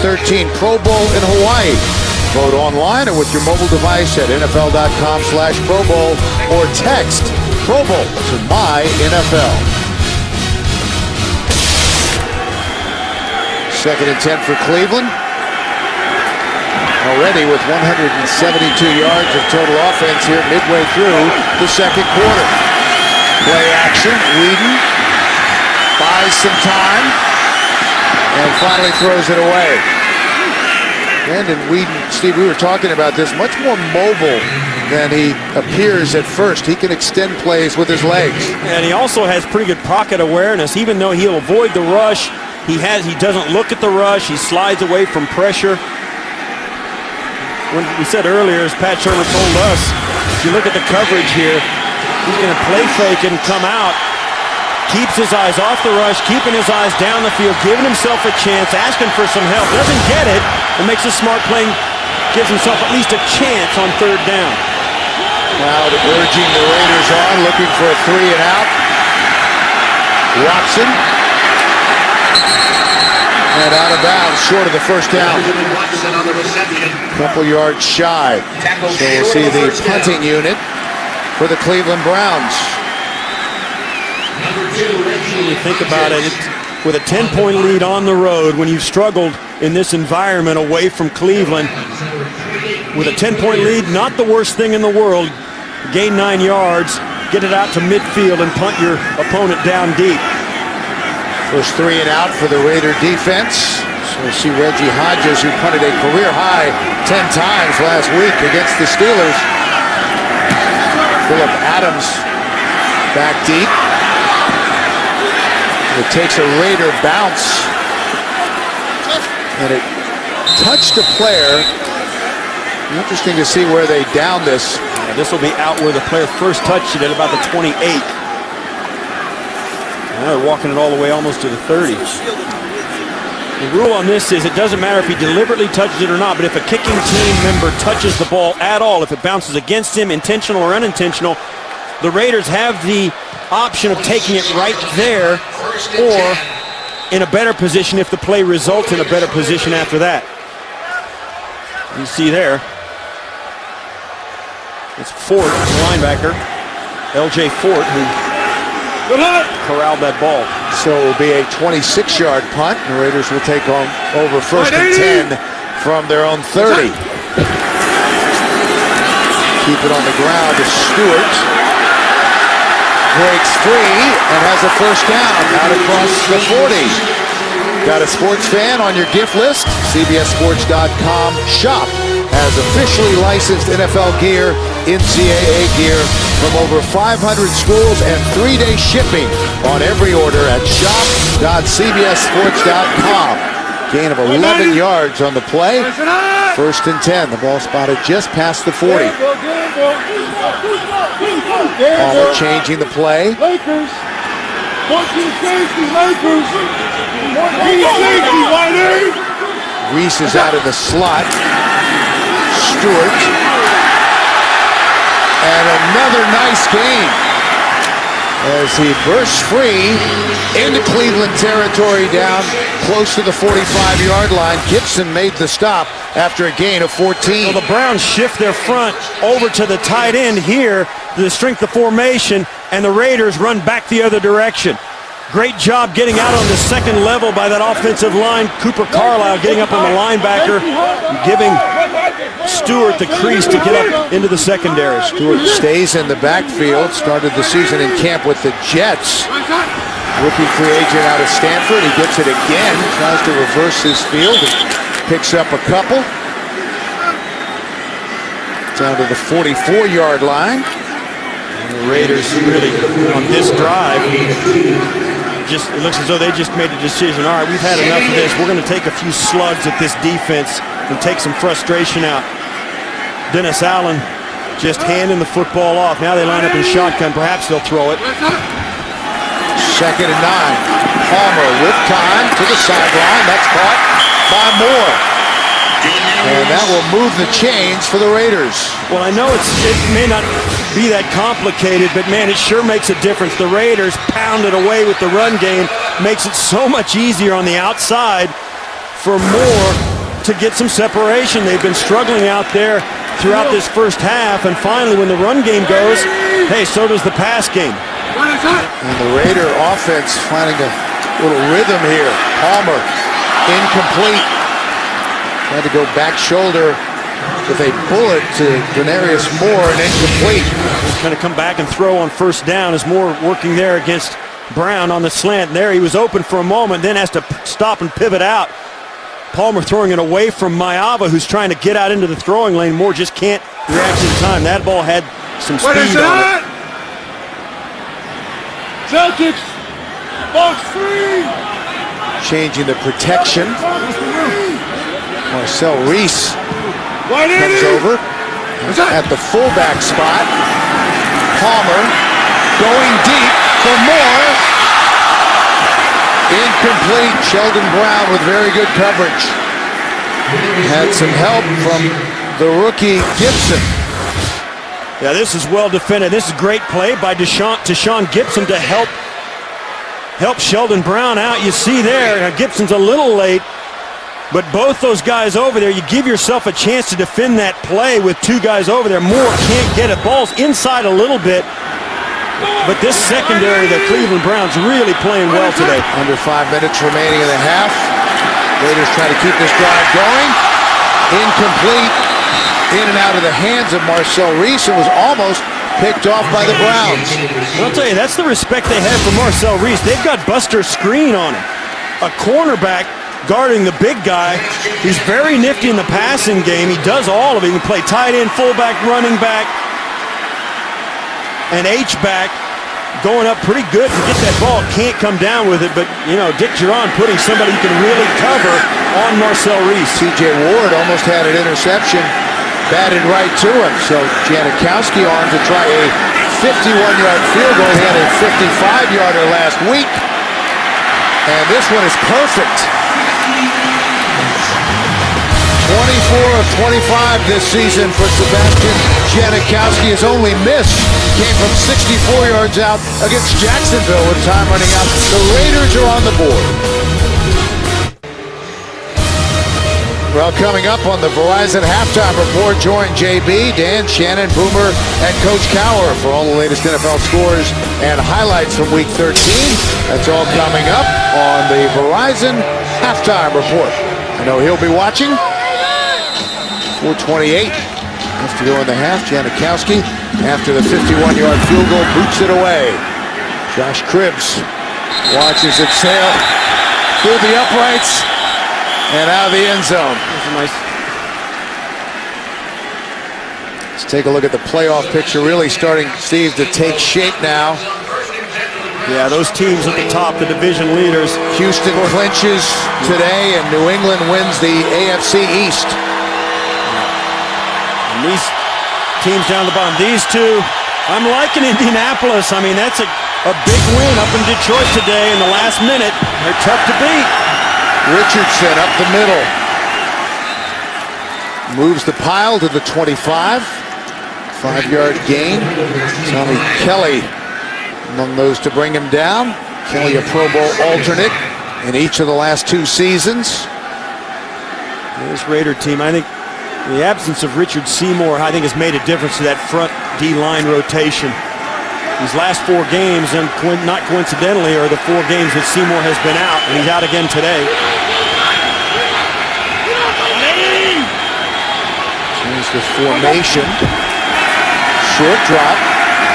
A: Pro Bowl in Hawaii. Vote online or with your mobile device at NFL.com/Pro Bowl or text Pro Bowl to MyNFL. 2nd and 10 for Cleveland. Already with 172 yards of total offense here midway through the second quarter. Play action. Whedon buys some time and finally throws it away. Brandon Whedon, Steve, we were talking about this, much more mobile than he appears at first. He can extend plays with his legs.
B: And he also has pretty good pocket awareness. Even though he'll avoid the rush, he doesn't look at the rush. He slides away from pressure. When we said earlier, as Pat Shermer told us, if you look at the coverage here, he's going to play fake and come out. Keeps his eyes off the rush, keeping his eyes down the field, giving himself a chance, asking for some help. Doesn't get it, and makes a smart play, gives himself at least a chance on 3rd down.
A: Now urging the Raiders on, looking for a 3 and out. Watson. And out of bounds, short of the 1st down. Couple yards shy. So we'll see the punting unit for the Cleveland Browns.
B: When you think about it, with a 10-point lead on the road, when you've struggled in this environment away from Cleveland, with a 10-point lead, not the worst thing in the world. Gain 9 yards, get it out to midfield, and punt your opponent down deep.
A: First 3 and out for the Raider defense. So we'll see Reggie Hodges, who punted a career-high 10 times last week against the Steelers. Phillip Adams back deep. It takes a Raider bounce, and it touched a player. Interesting to see where they down this.
B: Yeah, this will be out where the player first touched it at about the 28. Now they're walking it all the way almost to the 30. The rule on this is it doesn't matter if he deliberately touches it or not, but if a kicking team member touches the ball at all, if it bounces against him, intentional or unintentional, the Raiders have the option of taking it right there or in a better position if the play results in a better position after that. You see there, it's Fort, the linebacker, L.J. Fort, who corralled that ball.
A: So it will be a 26-yard punt. The Raiders will take on over 1st and 10 from their own 30. Keep it on the ground to Stewart. Breaks free and has a 1st down out across the 40. Got a sports fan on your gift list? CBSSports.com. Shop has officially licensed NFL gear, NCAA gear from over 500 schools and 3-day shipping on every order at shop.cbssports.com. Gain of 11 yards on the play. 1st and 10. The ball spotted just past the 40. Palmer changing the play.
E: Lakers. 14 safety, Lakers. 14 safety, Whitey.
A: Reese is out of the slot. Stewart. And another nice game as he bursts free into Cleveland territory down close to the 45-yard line. Gibson made the stop after a gain of 14.
B: Well, the Browns shift their front over to the tight end here to the strength of formation, and the Raiders run back the other direction. Great job getting out on the second level by that offensive line. Cooper Carlisle getting up on the linebacker, giving Stewart the crease to get up into the secondary.
A: Stewart stays in the backfield, started the season in camp with the Jets. Rookie free agent out of Stanford. He gets it again, tries to reverse his field, and picks up a couple. Down to the 44-yard line.
B: And the Raiders really, on this drive, it looks as though they just made a decision. All right, we've had enough of this. We're going to take a few slugs at this defense and take some frustration out. Dennis Allen just handing the football off. Now they line up in shotgun. Perhaps they'll throw it.
A: 2nd and 9. Palmer with time to the sideline. That's caught by Moore. And that will move the chains for the Raiders.
B: Well, I know it may not be that complicated, but man, it sure makes a difference. The Raiders pounded away with the run game, makes it so much easier on the outside for Moore to get some separation. They've been struggling out there throughout this first half, and finally when the run game goes, hey, so does the pass game.
A: And the Raider offense finding a little rhythm here. Palmer incomplete. Had to go back shoulder with a bullet to Denarius Moore and incomplete.
B: He's going to come back and throw on 1st down as Moore working there against Brown on the slant. There he was open for a moment, then has to stop and pivot out. Palmer throwing it away from Maava, who's trying to get out into the throwing lane. Moore just can't react in time. That ball had some speed on it.
E: Celtics, box 3.
A: Changing the protection. Marcel Reese comes over at the fullback spot. Palmer going deep for Moore. Incomplete. Sheldon Brown with very good coverage. Had some help from the rookie Gibson.
B: Yeah, this is well defended. This is a great play by Tashawn Gibson to help Sheldon Brown out. You see there, now Gibson's a little late, but both those guys over there, you give yourself a chance to defend that play with 2 guys over there. Moore can't get it. Ball's inside a little bit, but this secondary, the Cleveland Browns, really playing well today.
A: Under 5 minutes remaining in the half. Raiders try to keep this drive going. Incomplete. In and out of the hands of Marcel Reese, and was almost picked off by the Browns.
B: And I'll tell you, that's the respect they have for Marcel Reese. They've got Buster Screen on him. A cornerback guarding the big guy. He's very nifty in the passing game. He does all of it. He can play tight end, fullback, running back, and H-back. Going up pretty good to get that ball. Can't come down with it, but, you know, Dick Geron putting somebody who can really cover on Marcel Reese.
A: T.J. Ward almost had an interception. Batted right to him. So Janikowski on to try a 51-yard field goal. He had a 55-yarder last week. And this one is perfect. 24 of 25 this season for Sebastian Janikowski. His only miss came from 64 yards out against Jacksonville with time running out. The Raiders are on the board. Well, coming up on the Verizon Halftime Report, join JB, Dan, Shannon, Boomer, and Coach Cower for all the latest NFL scores and highlights from Week 13. That's all coming up on the Verizon Halftime Report. I know he'll be watching. 4:28 left to go in the half. Janikowski, after the 51-yard field goal, boots it away. Josh Cribbs watches it sail through the uprights and out of the end zone. Let's take a look at the playoff picture. Really starting, Steve, to take shape now.
B: Yeah, those teams at the top, the division leaders.
A: Houston clinches today, and New England wins the AFC East.
B: And these teams down the bottom, these two, I'm liking Indianapolis. I mean, that's a big win up in Detroit today in the last minute. They're tough to beat.
A: Richardson up the middle. Moves the pile to the 25. 5-yard gain. Tommy Kelly among those to bring him down. Kelly, a Pro Bowl alternate in each of the last 2 seasons.
B: This Raider team, I think the absence of Richard Seymour, I think, has made a difference to that front D-line rotation. These last 4 games, and not coincidentally, are the 4 games that Seymour has been out, and he's out again today.
A: Change the formation. Short drop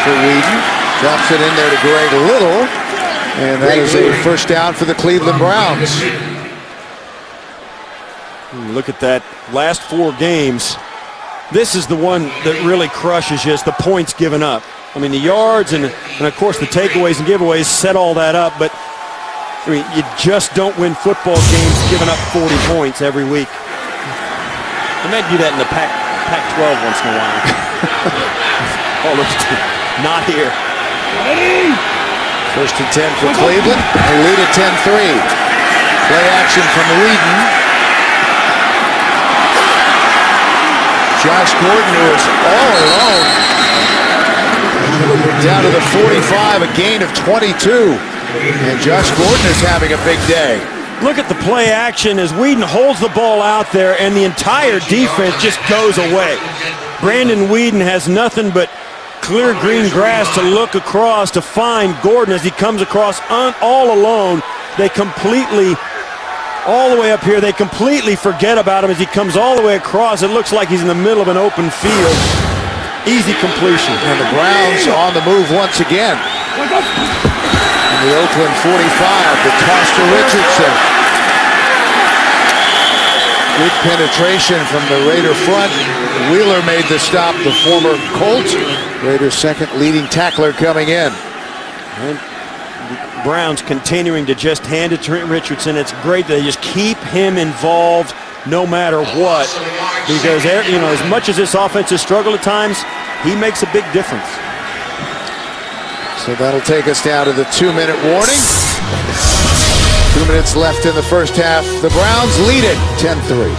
A: for Whedon. Drops it in there to Greg Little. And that is a first down for the Cleveland Browns.
B: Look at that. Last 4 games. This is the one that really crushes you, is the points given up. I mean, the yards and of course the takeaways and giveaways set all that up, but I mean, you just don't win football games giving up 40 points every week. They might do that in the Pac-12 once in a while. Oh, look, not here.
A: First and 10 for Cleveland. They lead at 10-3. Play action from Whedon. Josh Gordon, who is all alone. Down to the 45, a gain of 22. And Josh Gordon is having a big day.
B: Look at the play action as Whedon holds the ball out there and the entire defense just goes away. Brandon Whedon has nothing but clear green grass to look across to find Gordon as he comes across all alone. They completely, all the way up here, they completely forget about him as he comes all the way across. It looks like he's in the middle of an open field. Easy completion.
A: And the Browns on the move once again. And the Oakland 45, the toss to Richardson. Good penetration from the Raider front. Wheeler made the stop, the former Colt. Raiders' second leading tackler coming in.
B: And the Browns continuing to just hand it to Richardson. It's great that they just keep him involved no matter what. Because, you know, as much as this offense has struggled at times, he makes a big difference.
A: So that'll take us down to the 2-minute warning. 2 minutes left in the first half. The Browns lead it 10-3.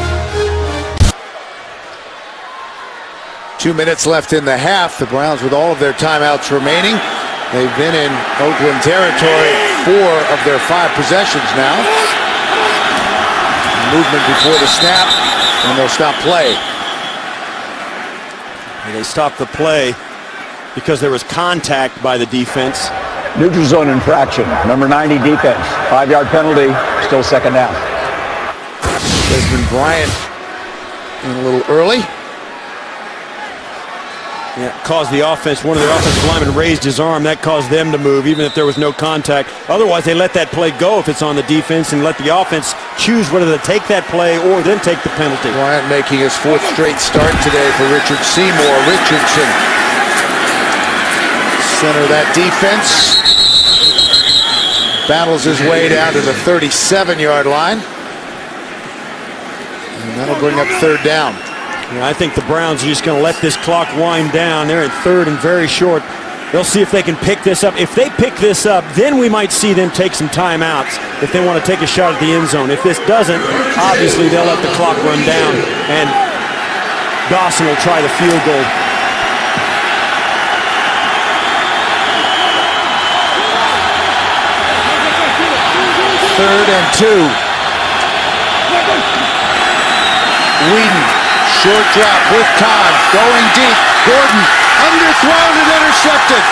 A: 2 minutes left in the half. The Browns with all of their timeouts remaining. They've been in Oakland territory 4 of their 5 possessions now. Movement before the snap, and they'll stop play.
B: And they stopped the play because there was contact by the defense.
D: Neutral zone infraction. Number 90 defense. 5-yard penalty. Still second down.
A: Desmond Bryant in a little early.
B: Yeah, caused the offense, one of the offensive linemen raised his arm. That caused them to move, even if there was no contact. Otherwise, they let that play go if it's on the defense and let the offense choose whether to take that play or then take the penalty.
A: Bryant making his 4th straight start today for Richard Seymour. Richardson, center of that defense. Battles his way down to the 37-yard line. And that'll bring up 3rd down.
B: Yeah, I think the Browns are just going to let this clock wind down. They're in 3rd and very short. They'll see if they can pick this up. If they pick this up, then we might see them take some timeouts if they want to take a shot at the end zone. If this doesn't, obviously they'll let the clock run down, and Dawson will try the field goal.
A: Third and 2. Whedon. Short drop with time, going deep. Gordon underthrown and intercepted.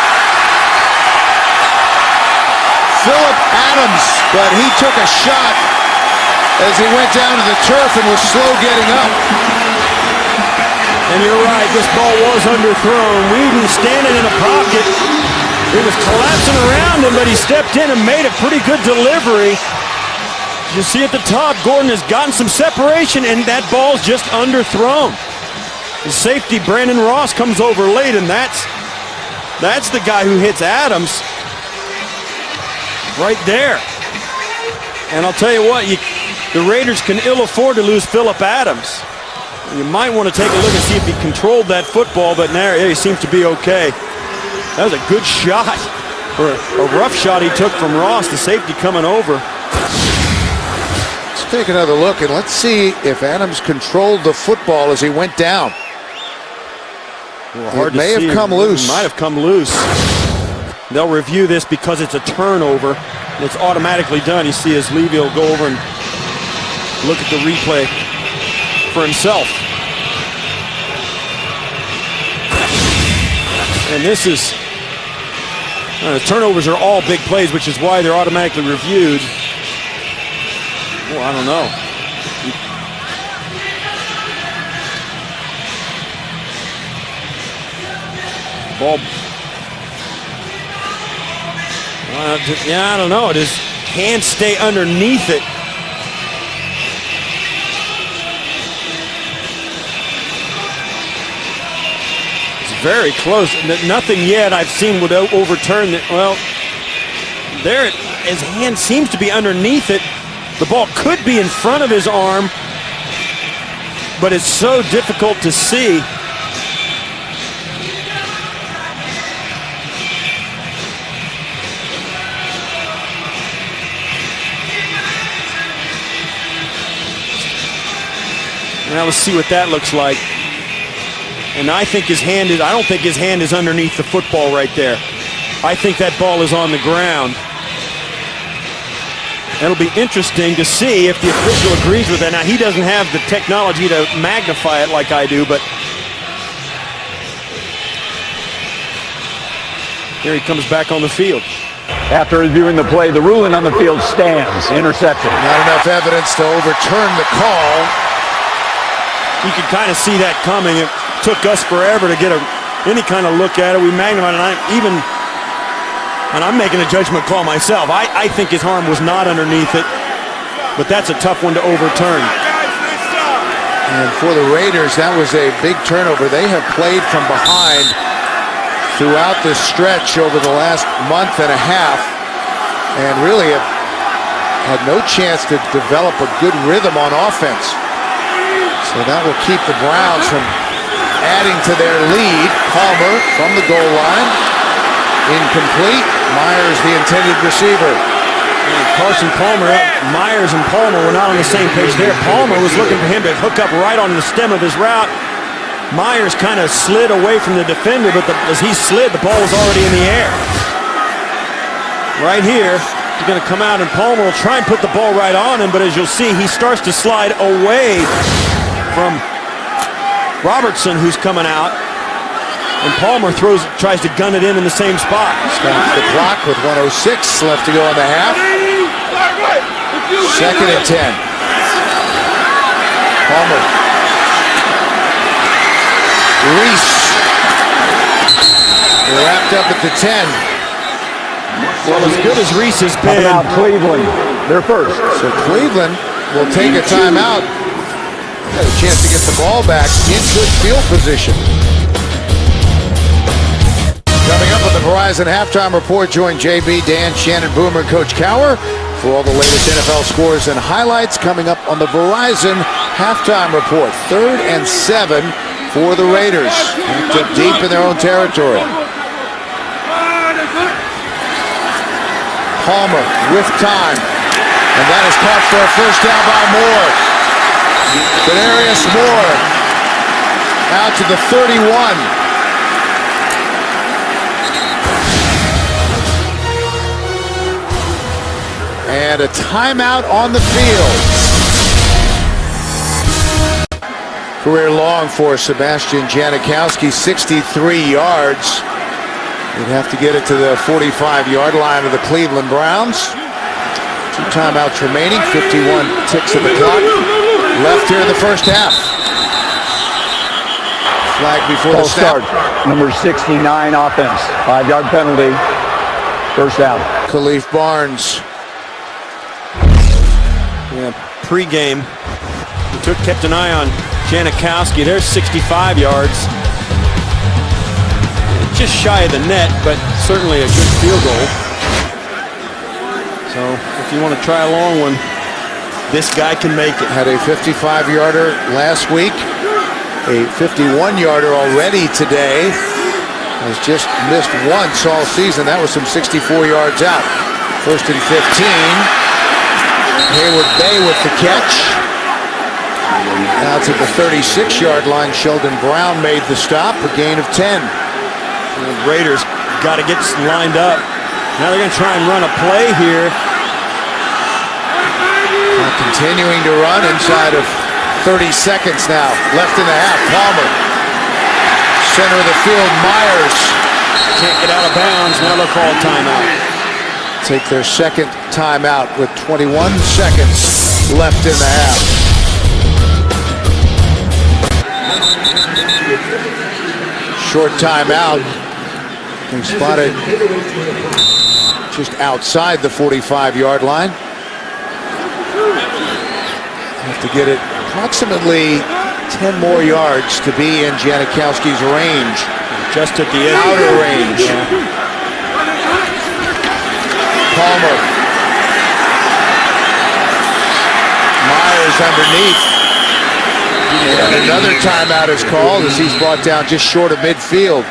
A: Phillip Adams, but he took a shot as he went down to the turf and was slow getting up.
B: And you're right, this ball was underthrown. Whedon standing in a pocket. It was collapsing around him, but he stepped in and made a pretty good delivery. You see at the top, Gordon has gotten some separation, and that ball's just underthrown. The safety, Brandon Ross, comes over late, and that's the guy who hits Adams right there. And I'll tell you what, the Raiders can ill afford to lose Phillip Adams. You might want to take a look and see if he controlled that football, but now he seems to be okay. That was a good shot, or a rough shot he took from Ross, the safety coming over.
A: Let's take another look, and let's see if Adams controlled the football as he went down.
B: Well, it may have come loose. It might have come loose. They'll review this because it's a turnover. It's automatically done. You see as Levy will go over and look at the replay for himself. And this is, turnovers are all big plays, which is why they're automatically reviewed. Well, I don't know. Ball. Yeah, I don't know. His hands stay underneath it. It's very close. Nothing yet I've seen would overturn it. Well, there his hand seems to be underneath it. The ball could be in front of his arm, but it's so difficult to see. Now let's see what that looks like. And I think his hand is, I don't think his hand is underneath the football right there. I think that ball is on the ground. It'll be interesting to see if the official agrees with that. Now, he doesn't have the technology to magnify it like I do, but here he comes back on the field.
D: After reviewing the play, the ruling on the field stands. Interception.
A: Not enough evidence to overturn the call.
B: You could kind of see that coming. It took us forever to get any kind of look at it. We magnified it, and I'm making a judgment call myself. I think his arm was not underneath it, but that's a tough one to overturn.
A: And for the Raiders, that was a big turnover. They have played from behind throughout this stretch over the last month and a half, and really have had no chance to develop a good rhythm on offense. So that will keep the Browns from adding to their lead. Palmer from the goal line. Incomplete. Myers, the intended receiver.
B: Carson Palmer, Myers and Palmer were not on the same page there. Palmer was looking for him to hook up right on the stem of his route. Myers kind of slid away from the defender, but as he slid, the ball was already in the air. Right here, he's going to come out, and Palmer will try and put the ball right on him, but as you'll see, he starts to slide away from Robertson, who's coming out, and Palmer tries to gun it in the same spot.
A: Stops the clock with 1:06 left to go in the half. 2nd and 10. Palmer. Reese. Wrapped up at the 10.
B: Well, as good as Reese has been.
D: Now Cleveland, they're first.
A: So Cleveland will take a timeout. Got a chance to get the ball back in good field position. Coming up on the Verizon Halftime Report, join JB, Dan, Shannon, Boomer, and Coach Cower for all the latest NFL scores and highlights. Coming up on the Verizon Halftime Report. 3rd and 7 for the Raiders. Packed deep in their own territory. Palmer with time. And that is caught for a first down by Moore. Kadarius Moore out to the 31. And a timeout on the field. Career long for Sebastian Janikowski, 63 yards. He'd have to get it to the 45-yard line of the Cleveland Browns. 2 timeouts remaining, 51 ticks of the clock left here in the first half. Flag before the snap.
D: Start. Number 69 offense. 5-yard penalty. First down.
A: Khalif Barnes.
B: Yeah, pre-game, Kept an eye on Janikowski. There's 65 yards. Just shy of the net, but certainly a good field goal. So if you want to try a long one, this guy can make it.
A: Had a 55-yarder last week, a 51-yarder already today. Has just missed once all season. That was some 64 yards out. First and 15. Hayward Bay with the catch. Now to the 36-yard line. Sheldon Brown made the stop. A gain of 10.
B: The Raiders got to get lined up. Now they're going to try and run a play here.
A: Continuing to run inside of 30 seconds now. Left in the half. Palmer. Center of the field. Myers.
B: Can't get out of bounds. Now they'll call a timeout.
A: Take their second timeout with 21 seconds left in the half. Short timeout. They spotted just outside the 45-yard line. Have to get it approximately 10 more yards to be in Janikowski's range.
B: Just at the end.
A: Outer range.
B: Yeah.
A: Palmer. Myers underneath. And another timeout is called as he's brought down just short of midfield.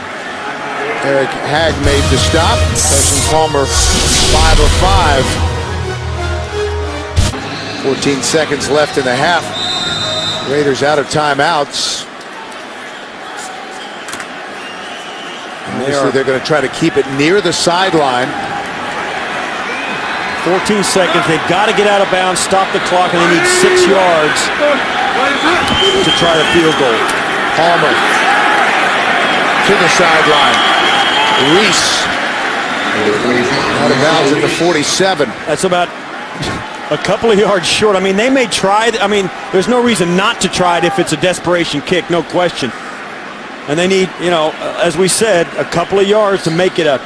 A: Eric Hagg made the stop. Carson Palmer 5 of 5. 14 seconds left in the half. Raiders out of timeouts. Obviously, they're going to try to keep it near the sideline.
B: 14 seconds. They've got to get out of bounds, stop the clock, and they need 6 yards to try the field goal.
A: Palmer to the sideline. Reese out of bounds at the 47.
B: That's about a couple of yards short. I mean, they may try. I mean, there's no reason not to try it if it's a desperation kick, no question. And they need, you know, as we said, a couple of yards to make it a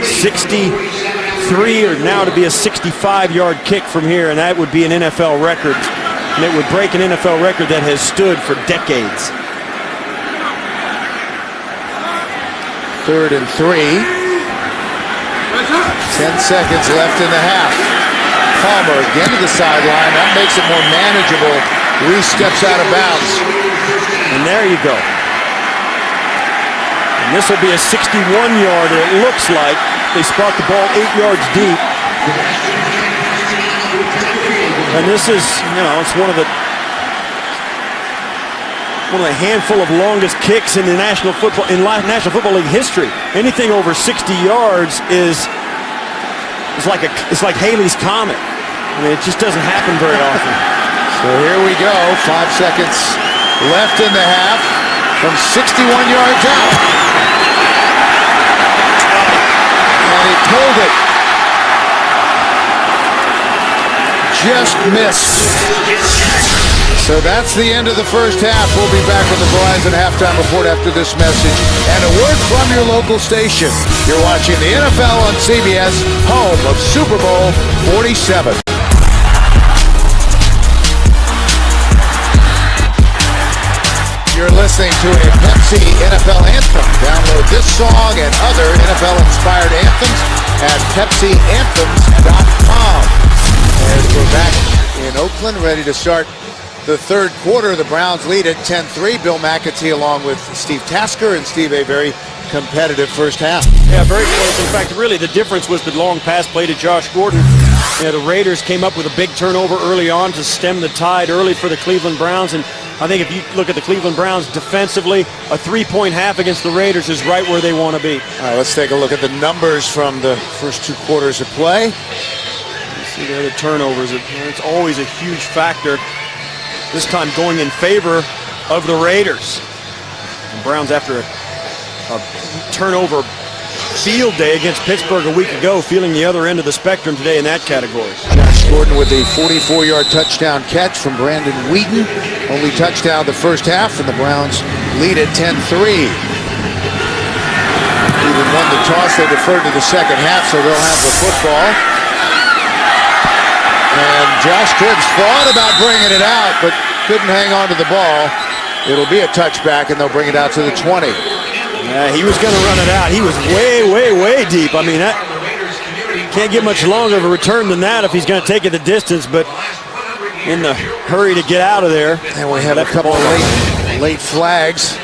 B: 63 or now to be a 65-yard kick from here, and that would be an NFL record. And it would break an NFL record that has stood for decades.
A: 3rd and 3. 10 seconds left in the half. Palmer again to the sideline. That makes it more manageable. Reese steps out of bounds.
B: And there you go. And this will be a 61-yarder, it looks like. They spot the ball 8 yards deep. And this is, you know, it's one of the handful of longest kicks in the National Football League history. Anything over 60 yards is like Haley's Comet. I mean, it just doesn't happen very often.
A: So here we go. 5 seconds left in the half from 61 yards out. And he pulled it. Just missed. So that's the end of the first half. We'll be back with the Verizon halftime report after this message and a word from your local station. You're watching the NFL on CBS, home of Super Bowl 47. You're listening to a Pepsi NFL anthem. Download this song and other NFL-inspired anthems at PepsiAnthems.com. As we're back in Oakland, ready to start the third quarter. The Browns lead at 10-3. Bill McAtee along with Steve Tasker, and Steve, a very competitive first half.
B: Yeah, very close. In fact, really the difference was the long pass play to Josh Gordon. You know, the Raiders came up with a big turnover early on to stem the tide early for the Cleveland Browns. And I think if you look at the Cleveland Browns defensively, a 3-point half against the Raiders is right where they want to be.
A: All right, let's take a look at the numbers from the first 2 quarters of play.
B: See there, the turnovers. It's always a huge factor. This time going in favor of the Raiders. The Browns, after a turnover field day against Pittsburgh a week ago, feeling the other end of the spectrum today in that category.
A: Josh Gordon with a 44-yard touchdown catch from Brandon Wheaton. Only touchdown the first half, and the Browns lead at 10-3. Cleveland won the toss. They deferred to the second half, so they'll have the football. And Josh Cribbs thought about bringing it out, but couldn't hang on to the ball. It'll be a touchback, and they'll bring it out to the 20.
B: Yeah, he was going to run it out. He was way, way, way deep. I mean, that can't get much longer of a return than that if he's going to take it the distance, but in the hurry to get out of there.
A: And we have a couple of late flags.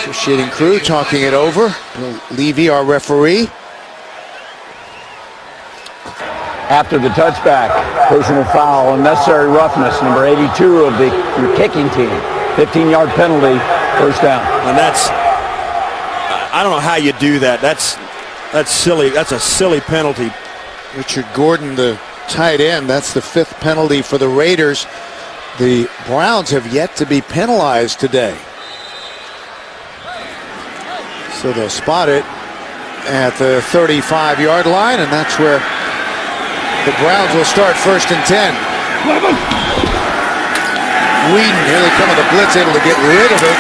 A: Officiating crew talking it over. Bill Levy, our referee.
D: After the touchback, personal foul, unnecessary roughness, number 82 of the kicking team. 15-yard penalty, first down.
B: And that's, I don't know how you do that. That's silly. That's a silly penalty.
A: Richard Gordon, the tight end, that's the 5th penalty for the Raiders. The Browns have yet to be penalized today. So they'll spot it at the 35-yard line, and that's where the Browns will start 1st and 10. Whedon, here they come with the blitz, able to get rid of it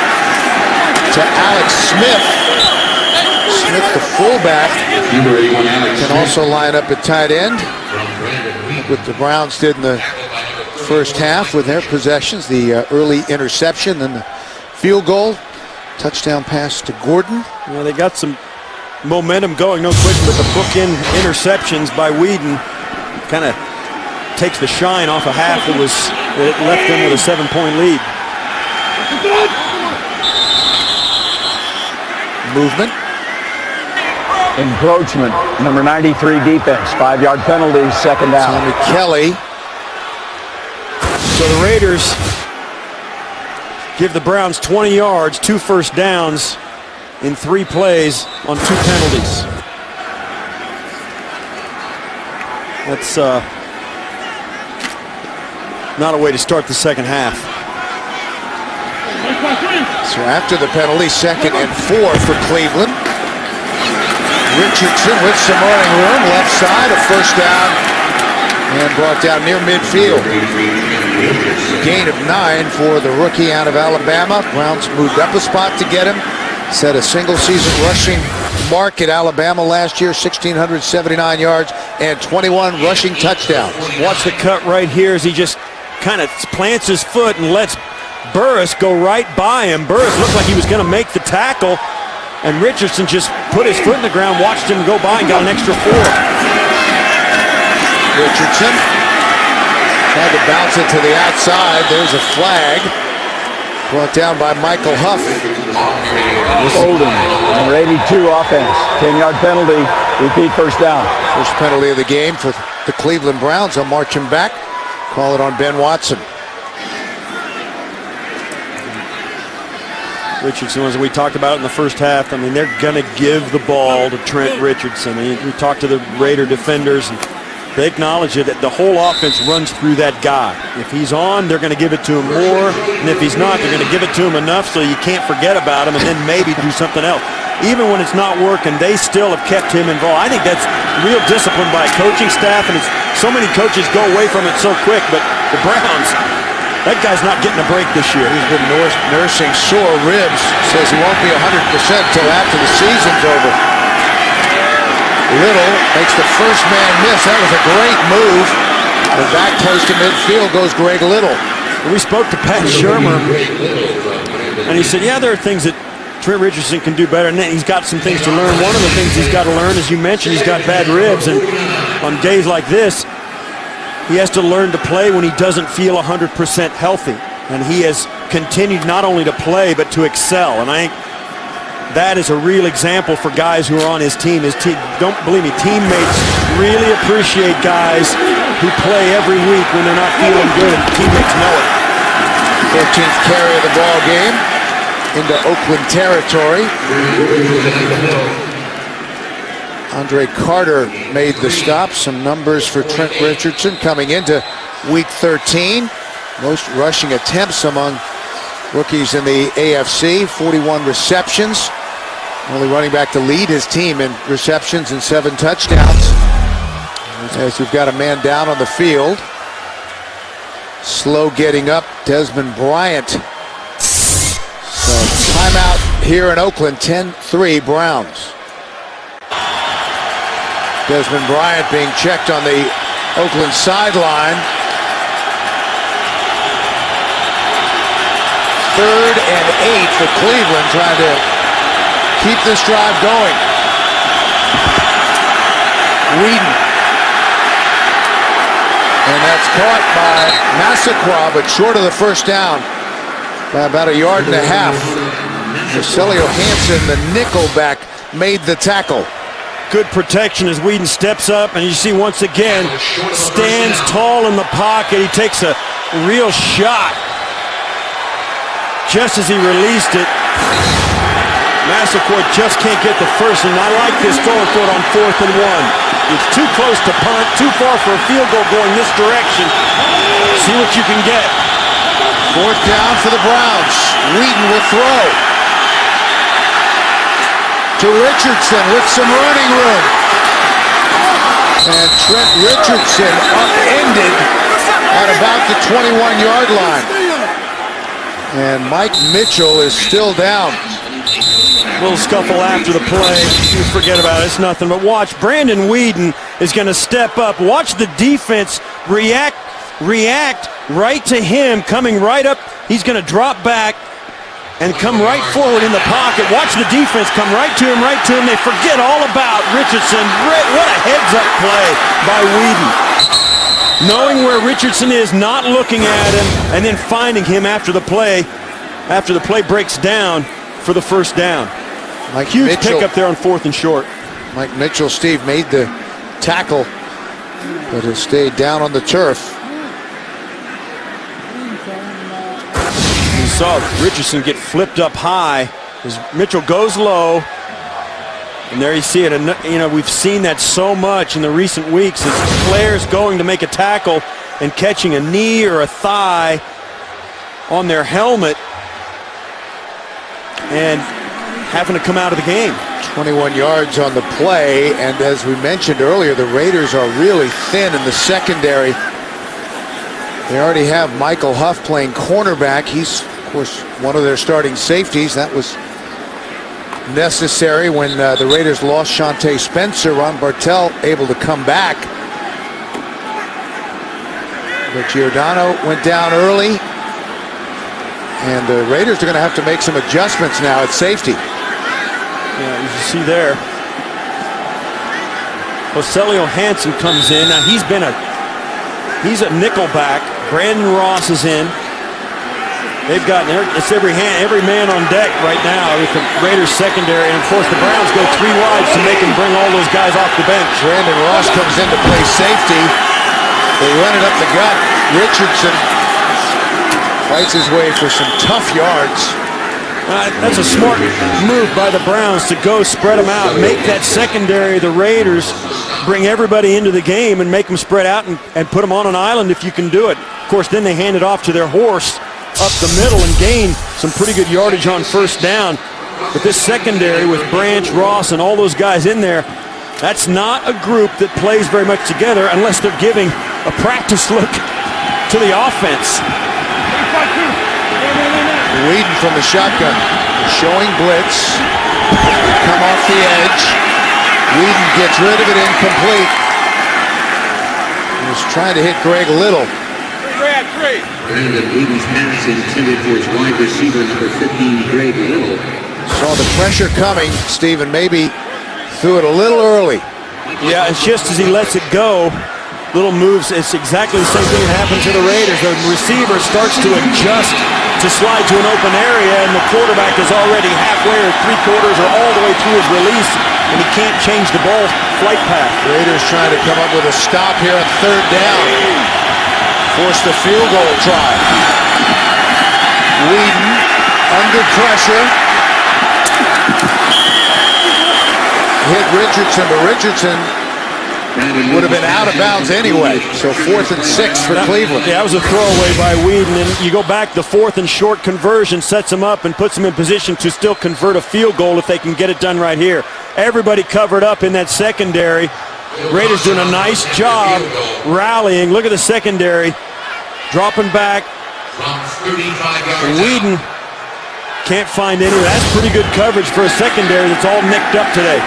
A: to Alex Smith. Smith, the fullback, can also line up at tight end. What the Browns did in the first half with their possessions, the early interception, then the field goal, touchdown pass to Gordon.
B: Well, they got some momentum going, no question, but the bookend interceptions by Whedon kind of takes the shine off a half that left them with a 7-point lead.
A: Movement.
D: Encroachment, number 93 defense, 5-yard penalty, second down.
A: Tommy Kelly.
B: So the Raiders give the Browns 20 yards, 2 first downs in 3 plays on 2 penalties. That's not a way to start the second half.
A: So after the penalty, 2nd and 4 for Cleveland. Richardson with some running room, left side, a first down, and brought down near midfield. Gain of 9 for the rookie out of Alabama. Browns moved up a spot to get him. Set a single-season rushing mark at Alabama last year, 1,679 yards and 21 rushing touchdowns.
B: Watch the cut right here as he just kind of plants his foot and lets Burris go right by him. Burris looked like he was going to make the tackle, and Richardson just put his foot in the ground, watched him go by, and got an extra 4.
A: Richardson tried to bounce it to the outside. There's a flag. Brought down by Michael Huff.
D: Holden, number 82 offense, 10-yard penalty, repeat first down.
A: First penalty of the game for the Cleveland Browns. They'll march him back. Call it on Ben Watson.
B: Richardson, as we talked about in the first half, I mean, they're going to give the ball to Trent Richardson. I mean, we talked to the Raider defenders, and they acknowledge it. The whole offense runs through that guy. If he's on, they're going to give it to him more, and if he's not, they're going to give it to him enough so you can't forget about him and then maybe do something else. Even when it's not working, they still have kept him involved. I think that's real discipline by a coaching staff, and so many coaches go away from it so quick, but the Browns, that guy's not getting a break this year.
A: He's been nursing sore ribs. Says he won't be 100% till after the season's over. Little makes the first man miss. That was a great move. And back close to midfield goes Greg Little.
B: We spoke to Pat Shermer, and he said, yeah, there are things that Trent Richardson can do better, and he's got some things to learn. One of the things he's got to learn, as you mentioned, he's got bad ribs, and on days like this, he has to learn to play when he doesn't feel 100% healthy. And he has continued not only to play, but to excel. And I think that is a real example for guys who are on his team. Don't believe me, teammates really appreciate guys who play every week when they're not feeling good. Teammates know it.
A: 13th carry of the ball game into Oakland territory. Andre Carter made the stop. Some numbers for Trent Richardson coming into week 13. Most rushing attempts among rookies in the AFC. 41 receptions. Only running back to lead his team in receptions and 7 touchdowns. As we've got a man down on the field. Slow getting up, Desmond Bryant. So timeout here in Oakland, 10-3 Browns. Desmond Bryant being checked on the Oakland sideline. 3rd and 8 for Cleveland, trying to keep this drive going. Whedon. And that's caught by Massaquoi, but short of the first down by about 1.5 yards. Marcelio Hansen, the nickelback, made the tackle.
B: Good protection as Whedon steps up, and you see once again, stands tall in the pocket. He takes a real shot. Just as he released it, Massaquoi just can't get the first, and I like this throwing for it on 4th and 1. It's too close to punt, too far for a field goal going this direction. See what you can get.
A: 4th down for the Browns. Whedon will throw to Richardson with some running room. And Trent Richardson upended at about the 21-yard line. And Mike Mitchell is still down.
B: Little scuffle after the play. You forget about it. It's nothing. But watch, Brandon Whedon is going to step up. Watch the defense react right to him, coming right up. He's going to drop back and come right forward in the pocket. Watch the defense come right to him. They forget all about Richardson. What a heads-up play by Whedon. Knowing where Richardson is, not looking at him, and then finding him after the play breaks down for the first down. Huge pickup there on 4th and short.
A: Mike Mitchell, Steve, made the tackle, but has stayed down on the turf.
B: You saw Richardson get flipped up high as Mitchell goes low. And there you see it. You know, we've seen that so much in the recent weeks. As players going to make a tackle and catching a knee or a thigh on their helmet and having to come out of the game.
A: 21 yards on the play, and as we mentioned earlier, the Raiders are really thin in the secondary. They already have Michael Huff playing cornerback. He's, of course, one of their starting safeties. That was necessary when the Raiders lost Shante Spencer. Ron Bartell able to come back, but Giordano went down early, and the Raiders are going to have to make some adjustments now at safety.
B: Yeah, you see there, Marcelio Hansen comes in. Now he's a nickelback. Brandon Ross is in. They've got it's every man on deck right now with the Raiders secondary, and of course the Browns go 3 wide to make them bring all those guys off the bench.
A: Brandon Ross comes in to play safety. They run it up the gut. Richardson fights his way for some tough yards.
B: That's a smart move by the Browns to go spread them out, make that secondary, the Raiders, bring everybody into the game and make them spread out and put them on an island if you can do it. Of course, then they hand it off to their horse up the middle and gain some pretty good yardage on first down. But this secondary with Branch, Ross, and all those guys in there, that's not a group that plays very much together unless they're giving a practice look to the offense.
A: Whedon from the shotgun, showing blitz, come off the edge. Whedon gets rid of it, incomplete. He was trying to hit Greg Little.
F: Brandon Whedon's pass intended for his wide receiver, number 15, Greg Little.
A: Saw the pressure coming, Stephen, maybe threw it a little early.
B: Yeah, it's just as he lets it go, Little moves. It's exactly the same thing that happened to the Raiders. The receiver starts to adjust to slide to an open area, and the quarterback is already halfway or 3/4 or all the way through his release, and he can't change the ball flight path.
A: Raiders trying to come up with a stop here on 3rd down. Force the field goal try. Whedon under pressure. Hit Richardson, but Richardson would have been out of bounds anyway. So 4th and 6 for Cleveland.
B: Yeah, that was a throwaway by Whedon, and you go back, the 4th and short conversion sets them up and puts them in position to still convert a field goal if they can get it done right here. Everybody covered up in that secondary. Raiders doing a nice job rallying. Look at the secondary dropping back. Whedon can't find any. That's pretty good coverage for a secondary that's all nicked up today.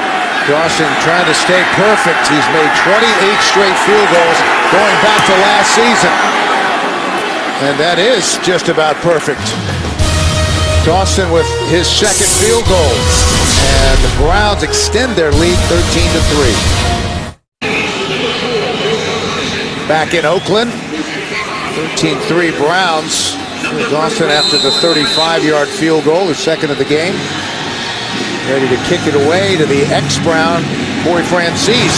A: Dawson trying to stay perfect. He's made 28 straight field goals going back to last season. And that is just about perfect. Dawson with his second field goal. And the Browns extend their lead 13-3. Back in Oakland, 13-3 Browns. Dawson after the 35-yard field goal, his second of the game. Ready to kick it away to the ex-Brown, Corey Francis.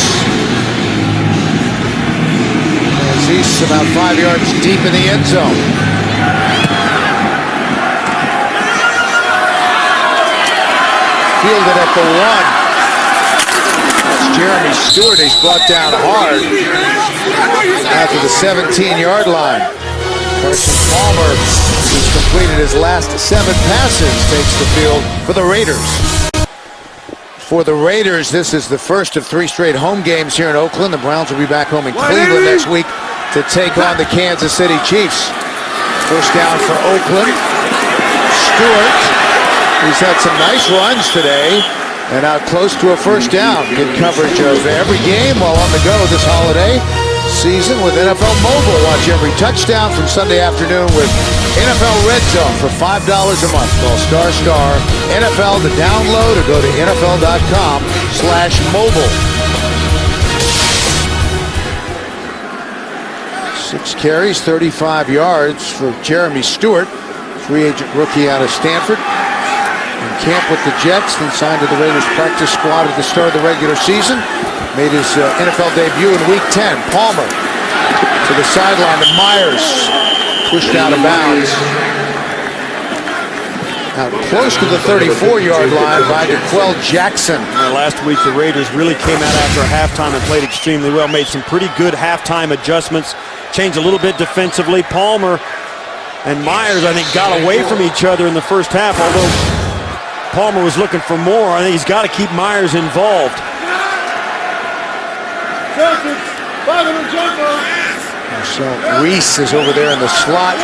A: Francis about 5 yards deep in the end zone. Fielded at the 1. That's Jeremy Stewart. He's brought down hard after the 17-yard line. Carson Palmer, who's completed his last 7 passes, takes the field for the Raiders. For the Raiders, this is the first of 3 straight home games here in Oakland. The Browns will be back home in Cleveland next week to take on the Kansas City Chiefs. First down for Oakland. Stewart, who's had some nice runs today, and out close to a first down. Good coverage of every game while on the go this holiday season with NFL Mobile. Watch every touchdown from Sunday afternoon with NFL Red Zone for $5 a month. Call ** NFL to download or go to NFL.com/mobile. 6 carries, 35 yards for Jeremy Stewart, free agent rookie out of Stanford. In camp with the Jets, then signed to the Raiders practice squad at the start of the regular season. Made his NFL debut in Week 10. Palmer to the sideline to Myers. Pushed out of bounds. Out close to the 34-yard line by DeQuell Jackson.
B: Last week, the Raiders really came out after halftime and played extremely well. Made some pretty good halftime adjustments. Changed a little bit defensively. Palmer and Myers, I think, got away from each other in the first half. Although Palmer was looking for more, I think he's got to keep Myers involved.
A: So Reese is over there in the slot.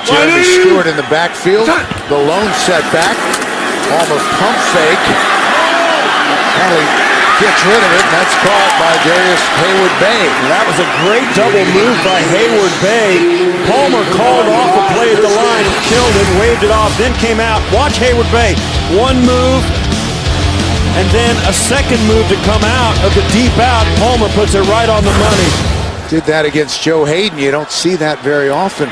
A: Jeremy Stewart in the backfield. The lone setback. Palmer pump fake. Finally gets rid of it, and that's caught by Darius Hayward-Bay.
B: That was a great double move by Hayward-Bay. Palmer called off a play at the line and killed it, waved it off, then came out. Watch Hayward-Bay. One move, and then a second move to come out of the deep out. Palmer puts it right on the money.
A: Did that against Joe Hayden. You don't see that very often.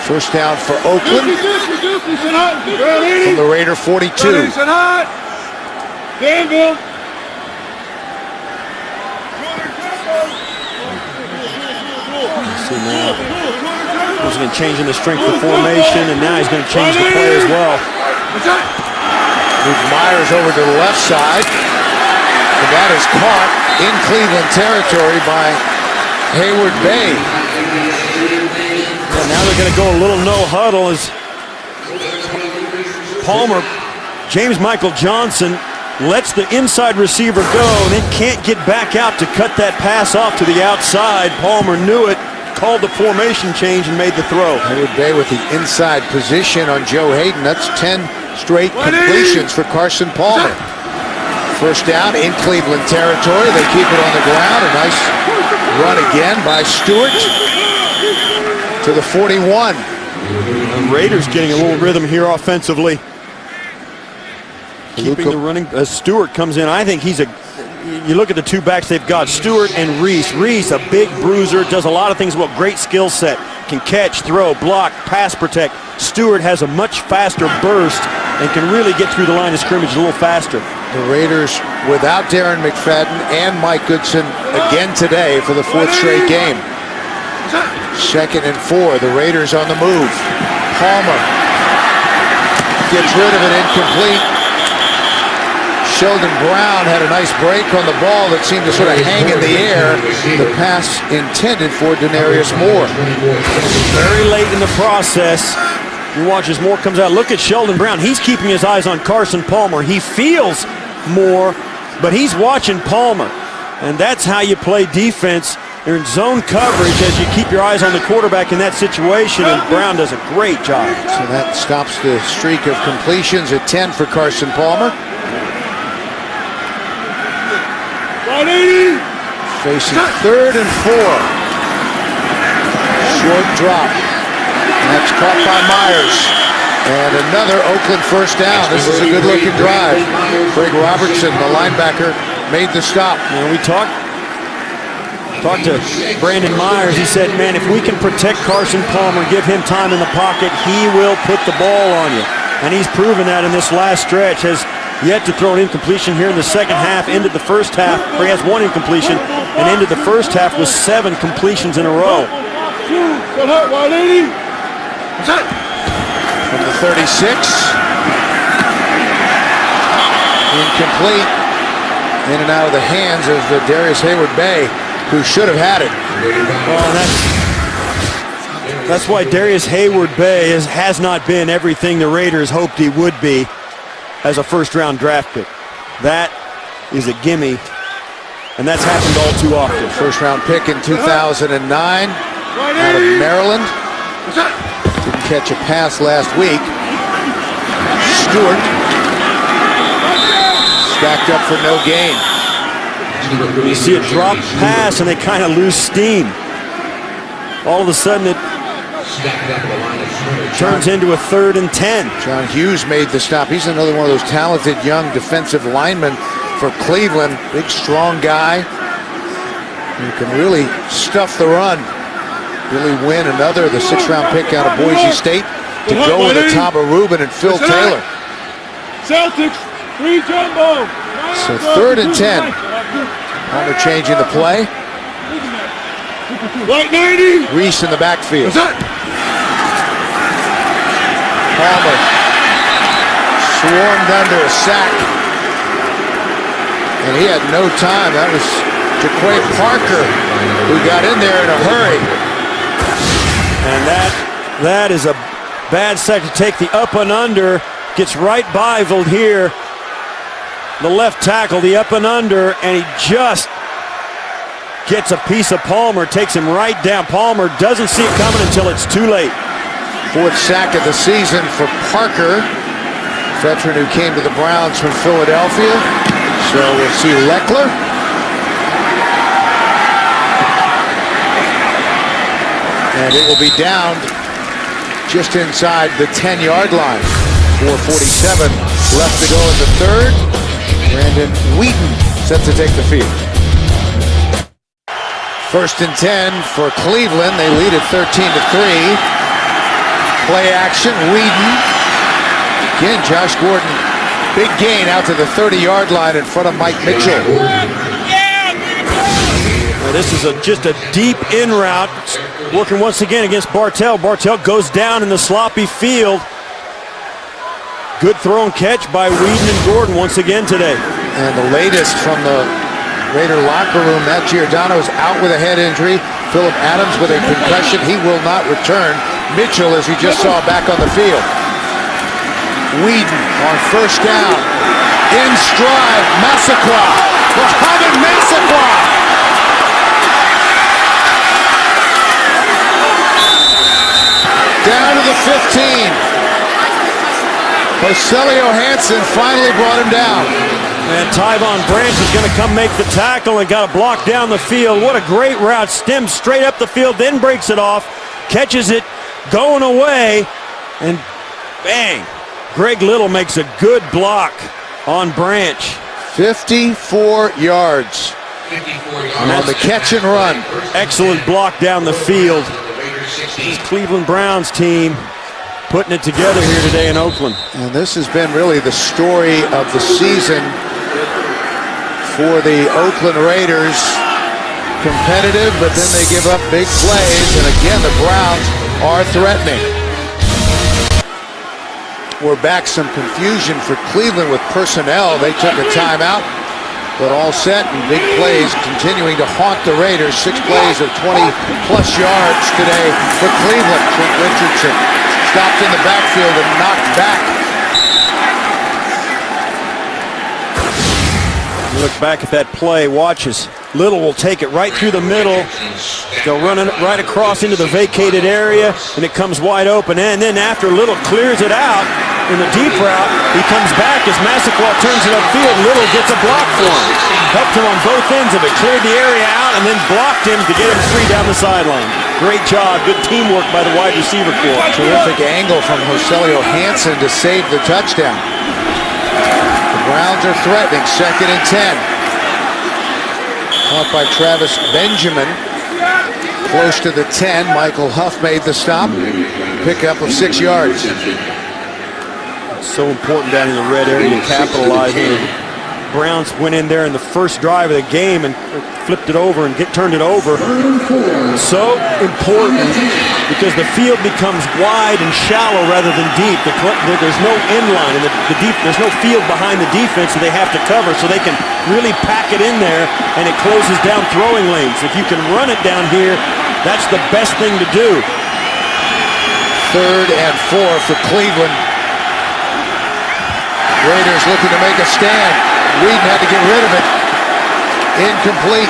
A: First down for Oakland from the Raider 42.
E: Danville.
B: See now, he's going to change in the strength of formation, and now he's going to change the play as well.
A: Move Myers over to the left side, and that is caught in Cleveland territory by Hayward-Bay.
B: And now they're going to go a little no huddle as Palmer, James Michael Johnson, lets the inside receiver go and then can't get back out to cut that pass off to the outside. Palmer knew it, called the formation change, and made the throw.
A: Hayward-Bay with the inside position on Joe Hayden. That's 10 straight completions for Carson Palmer. First down in Cleveland territory. They keep it on the ground. A nice run again by Stewart to the 41.
B: The Raiders getting a little rhythm here offensively. Keeping the running. Stewart comes in. I think he's you look at the two backs they've got, Stewart and Reese. Reese, a big bruiser, does a lot of things well. Great skill set. Can catch, throw, block, pass protect. Stewart has a much faster burst and can really get through the line of scrimmage a little faster.
A: The Raiders without Darren McFadden and Mike Goodson again today for the 4th straight game. 2nd and 4. The Raiders on the move. Palmer gets rid of it, incomplete. Sheldon Brown had a nice break on the ball that seemed to sort of hang in the air. The pass intended for Denarius Moore.
B: Very late in the process. You watch as Moore comes out. Look at Sheldon Brown. He's keeping his eyes on Carson Palmer. He feels Moore, but he's watching Palmer. And that's how you play defense They're in zone coverage as you keep your eyes on the quarterback in that situation, and Brown does a great job.
A: So that stops the streak of completions at 10 for Carson Palmer.
E: 180.
A: Facing 3rd and 4. Short drop. And that's caught by Myers. And another Oakland first down. This is a good-looking drive. Craig Robertson, the linebacker, made the stop.
B: And we talked to Brandon Myers. He said, man, if we can protect Carson Palmer, give him time in the pocket, he will put the ball on you. And he's proven that in this last stretch. Has yet to throw an incompletion here in the second half. Ended the first half, where he has 1 incompletion, and ended the first half with 7 completions in a row.
E: 180.
A: From the 36. Incomplete. In and out of the hands of Darius Hayward-Bay, who should have had it.
B: Well, that's why Darius Hayward-Bay has not been everything the Raiders hoped he would be as a first-round draft pick. That is a gimme, and that's happened all too often.
A: First-round pick in 2009 out of Maryland. Didn't catch a pass last week. Stewart stacked up for no gain.
B: You see a drop pass, and they kind of lose steam. All of a sudden, it turns into a 3rd and 10.
A: John Hughes made the stop. He's another one of those talented young defensive linemen for Cleveland. Big, strong guy who can really stuff the run. Billy Wynn, another, the 6th-round pick out of Boise State, to go with Ataba Rubin and Phil Taylor.
E: Celtics, 3 jumbo.
A: So 3rd and 10. Palmer changing the play.
E: Right 90.
A: Reese in the backfield. Palmer swarmed under a sack. And he had no time. That was Jaquay Parker who got in there in a hurry.
B: And that is a bad sack to take the up and under. Gets right by Valdir, the left tackle, the up and under, and he just gets a piece of Palmer, takes him right down. Palmer doesn't see it coming until it's too late.
A: 4th sack of the season for Parker, veteran who came to the Browns from Philadelphia. So we'll see Leckler. And it will be down just inside the 10-yard line. 4:47 left to go in the 3rd. Brandon Wheaton set to take the field. 1st and 10 for Cleveland. They lead at 13-3. Play action, Wheaton. Again, Josh Gordon, big gain out to the 30-yard line in front of Mike Mitchell.
B: Well, this is just a deep in route, working once again against Bartell. Bartell goes down in the sloppy field. Good throw and catch by Wheaton and Gordon once again today.
A: And the latest from the Raider locker room, Matt Giordano's out with a head injury. Philip Adams with a concussion. He will not return. Mitchell, as you just saw, back on the field. Wheaton on 1st down. In stride, Massaquoi. Mohamed Massaquoi. Down to the 15. Joselio Hansen finally brought him down.
B: And Tyvon Branch is going to come make the tackle and got a block down the field. What a great route. Stems straight up the field, then breaks it off, catches it, going away, and bang. Greg Little makes a good block on Branch.
A: 54 yards on the catch and run.
B: Excellent block down the field. This Cleveland Browns team putting it together here today in Oakland.
A: And this has been really the story of the season for the Oakland Raiders. Competitive, but then they give up big plays, and again the Browns are threatening. We're back, some confusion for Cleveland with personnel. They took a timeout, but all set, and big plays continuing to haunt the Raiders. 6 plays of 20-plus yards today for Cleveland. Trent Richardson stopped in the backfield and knocked back.
B: You look back at that play, watch as Little will take it right through the middle. They'll run it right across into the vacated area, and it comes wide open. And then after Little clears it out in the deep route, he comes back as Massaquoi turns it upfield. Little gets a block for him. Helped him on both ends of it. Cleared the area out and then blocked him to get him free down the sideline. Great job. Good teamwork by the wide receiver corps.
A: Terrific angle from Joselio Hansen to save the touchdown. The Browns are threatening. 2nd and 10. Caught by Travis Benjamin. Close to the 10. Michael Huff made the stop. Pickup of 6 yards.
B: So important down in the red area to capitalize. Browns went in there in the first drive of the game and flipped it over and turned it over. So important because the field becomes wide and shallow rather than deep. There's no inline and there's no field behind the defense that they have to cover, so they can really pack it in there and it closes down throwing lanes. If you can run it down here, that's the best thing to do.
A: 3rd and 4 for Cleveland. Raiders looking to make a stand. Whedon had to get rid of it. Incomplete.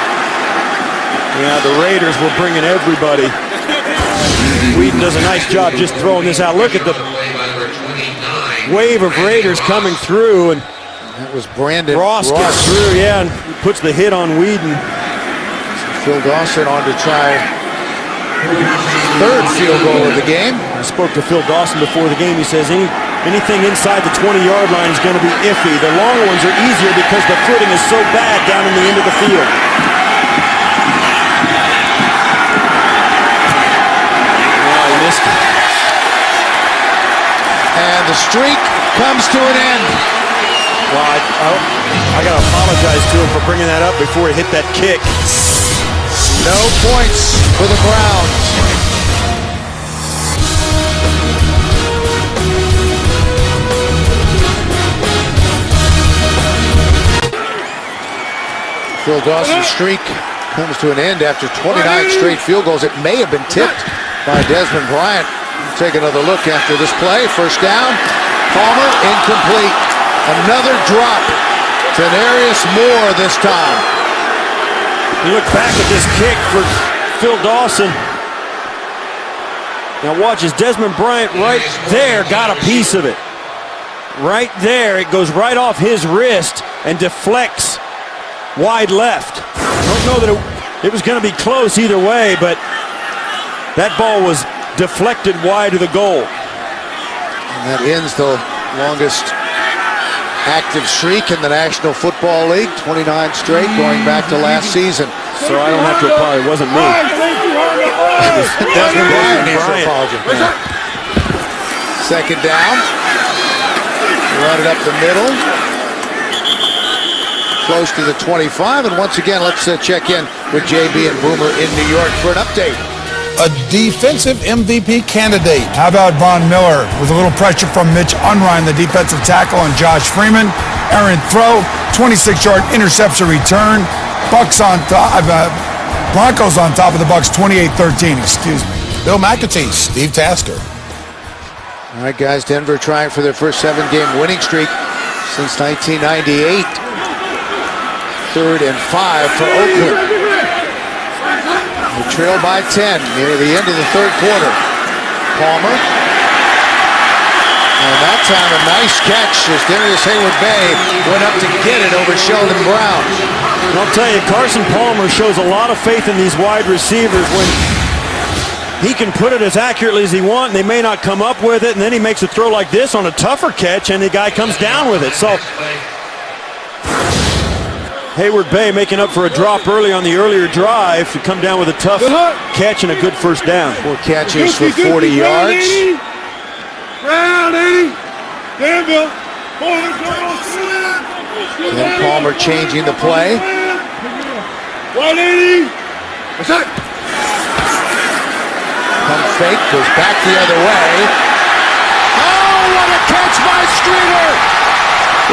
B: Yeah, the Raiders were bringing everybody. Whedon does a nice job just throwing this out. Look at the wave of Raiders coming through, and
A: that was Brandon
B: Ross gets through, yeah, and puts the hit on Whedon.
A: Phil Dawson on to try 3rd field goal of the game.
B: I spoke to Phil Dawson before the game. He says anything inside the 20-yard line is going to be iffy. The long ones are easier because the footing is so bad down in the end of the field. Wow, he missed it.
A: And the streak comes to an end.
B: Well, I got to apologize to him for bringing that up before he hit that kick.
A: No points for the Browns. Phil Dawson's streak comes to an end after 29 straight field goals. It may have been tipped by Desmond Bryant. We'll take another look after this play. First down. Palmer, incomplete. Another drop. Tenarius Moore this time.
B: You look back at this kick for Phil Dawson. Now watch as Desmond Bryant right there got a piece of it. Right there, it goes right off his wrist and deflects wide left. Don't know that it was going to be close either way, but that ball was deflected wide of the goal.
A: And that ends the longest active streak in the National Football League, 29 straight going back to last season.
B: So I don't have to apologize. It wasn't me.
A: Desmond Bryant needs to apologize. Second down. Run it up the middle. Close to the 25. And once again, let's check in with JB and Boomer in New York for an update.
C: A defensive MVP candidate. How about Von Miller with a little pressure from Mitch Unrein, the defensive tackle, on Josh Freeman. Errant throw, 26-yard interception return. Bucks on top. Broncos on top of the Bucks, 28-13. Excuse me. Bill McAtee, Steve Tasker.
A: All right, guys. Denver trying for their first 7-game winning streak since 1998. 3rd and 5 for Oakland. They trail by 10 near the end of the 3rd quarter. Palmer. And that time a nice catch as Darius Hayward-Bay went up to get it over Sheldon Brown.
B: And I'll tell you, Carson Palmer shows a lot of faith in these wide receivers when he can put it as accurately as he wants, and they may not come up with it, and then he makes a throw like this on a tougher catch, and the guy comes down with it. So Hayward-Bay making up for a drop early on the earlier drive to come down with a tough catch and a good first down.
A: 4 catches for 40 yards.
E: Round 80. Danville.
A: Then Palmer changing the play.
E: 180. What's that?
A: Pump fake, goes back the other way. Oh, what a catch by Streeter!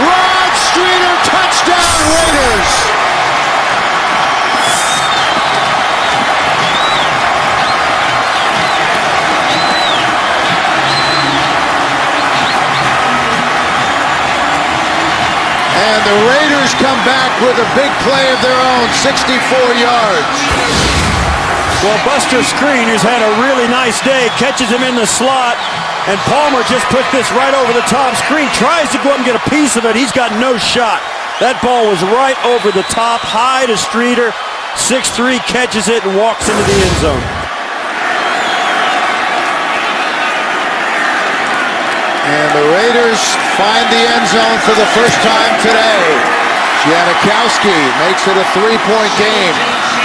A: Rod Streeter, touchdown Raiders! And the Raiders come back with a big play of their own, 64 yards.
B: Well, Buster Screen, who's had a really nice day, catches him in the slot, and Palmer just put this right over the top. Screen tries to go up and get a piece of it. He's got no shot. That ball was right over the top, high to Streeter. 6'3", catches it and walks into the end zone.
A: And the Raiders find the end zone for the first time today. Janikowski makes it a 3-point game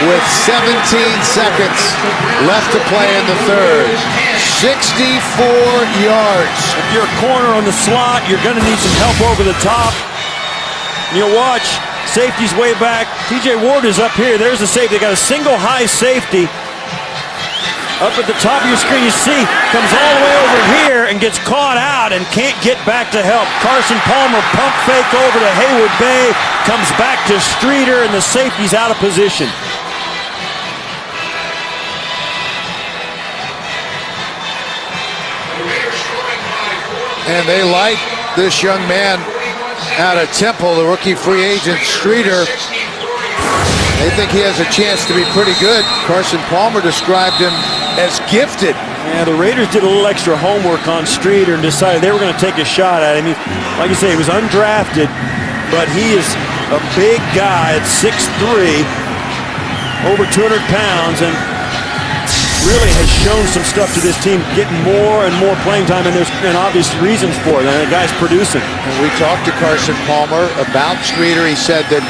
A: with 17 seconds left to play in the third. 64 yards.
B: If you're a corner on the slot, you're going to need some help over the top. You'll watch, safety's way back. TJ Ward is up here. There's a safety. They got a single high safety. Up at the top of your screen, you see, comes all the way over here and gets caught out and can't get back to help. Carson Palmer pump fake over to Haywood Bay, comes back to Streeter, and the safety's out of position.
A: And they like this young man out of Temple, the rookie free agent Streeter. They think he has a chance to be pretty good. Carson Palmer described him as gifted.
B: Yeah, the Raiders did a little extra homework on Streeter and decided they were going to take a shot at him. Like you say, he was undrafted, but he is a big guy at 6'3", over 200 pounds, and really has shown some stuff to this team, getting more and more playing time, and there's obvious reasons for it. And the guy's producing.
A: And we talked to Carson Palmer about Streeter. He said that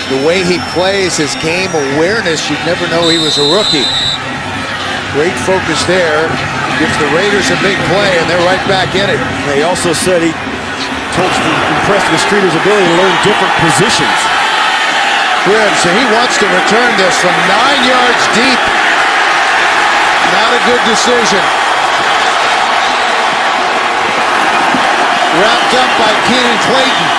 A: the way he plays, his game awareness, you'd never know he was a rookie. Great focus there. Gives the Raiders a big play, and they're right back in it.
B: He also said he told impressed with Streeter's ability to learn different positions.
A: Good, so he wants to return this from 9 yards deep. Not a good decision. Wrapped up by Keenan Clayton.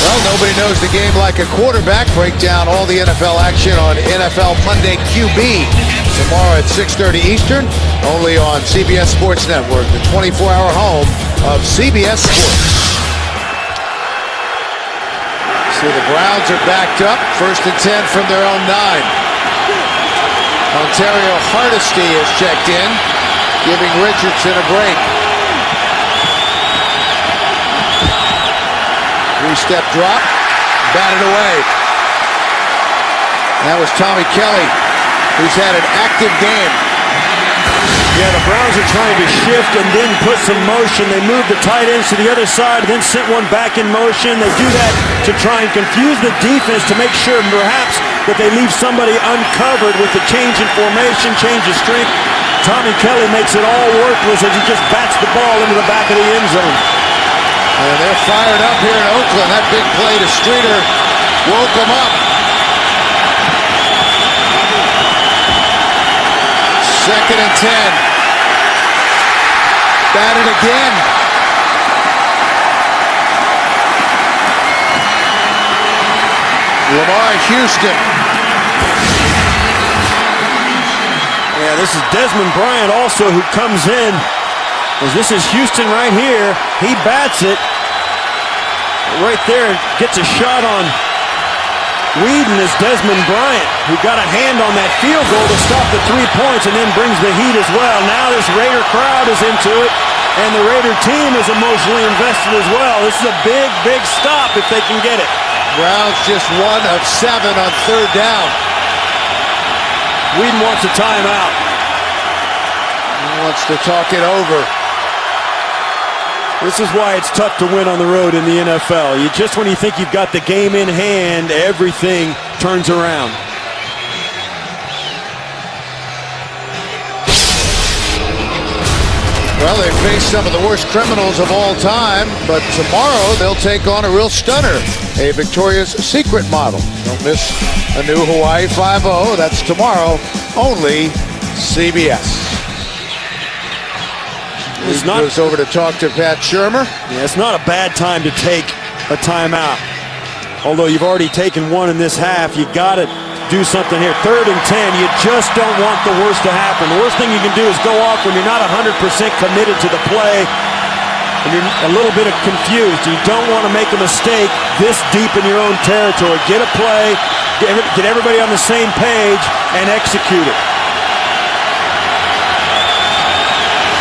A: Well, nobody knows the game like a quarterback. Break down all the NFL action on NFL Monday QB tomorrow at 6:30 Eastern, only on CBS Sports Network, the 24-hour home of CBS Sports. So the Browns are backed up, 1st and 10 from their own 9. Ontario Hardesty is checked in, giving Richardson a break. 3-step drop, batted away. That was Tommy Kelly, who's had an active game.
B: Yeah, the Browns are trying to shift and then put some motion. They move the tight ends to the other side, then sent one back in motion. They do that to try and confuse the defense to make sure perhaps that they leave somebody uncovered with the change in formation, change of strength. Tommy Kelly makes it all worthless as he just bats the ball into the back of the end zone.
A: And they're fired up here in Oakland. That big play to Streeter woke them up. 2nd and 10. Batted again. Lamar Houston.
B: Yeah, this is Desmond Bryant also who comes in. This is Houston right here. He bats it. Right there, gets a shot on Whedon is Desmond Bryant, who got a hand on that field goal to stop the 3 points and then brings the heat as well. Now this Raider crowd is into it, and the Raider team is emotionally invested as well. This is a big, big stop if they can get it.
A: Browns just 1 of 7 on 3rd down.
B: Whedon wants a timeout.
A: He wants to talk it over.
B: This is why it's tough to win on the road in the NFL. Just when you think you've got the game in hand, everything turns around.
A: Well, they face some of the worst criminals of all time, but tomorrow they'll take on a real stunner, a Victoria's Secret model. Don't miss a new Hawaii 5-0. That's tomorrow, only CBS. He goes over to talk to Pat Shermer.
B: Yeah, it's not a bad time to take a timeout. Although you've already taken one in this half, you got to do something here. 3rd and 10, you just don't want the worst to happen. The worst thing you can do is go off when you're not 100% committed to the play and you're a little bit confused. You don't want to make a mistake this deep in your own territory. Get a play, get everybody on the same page, and execute it.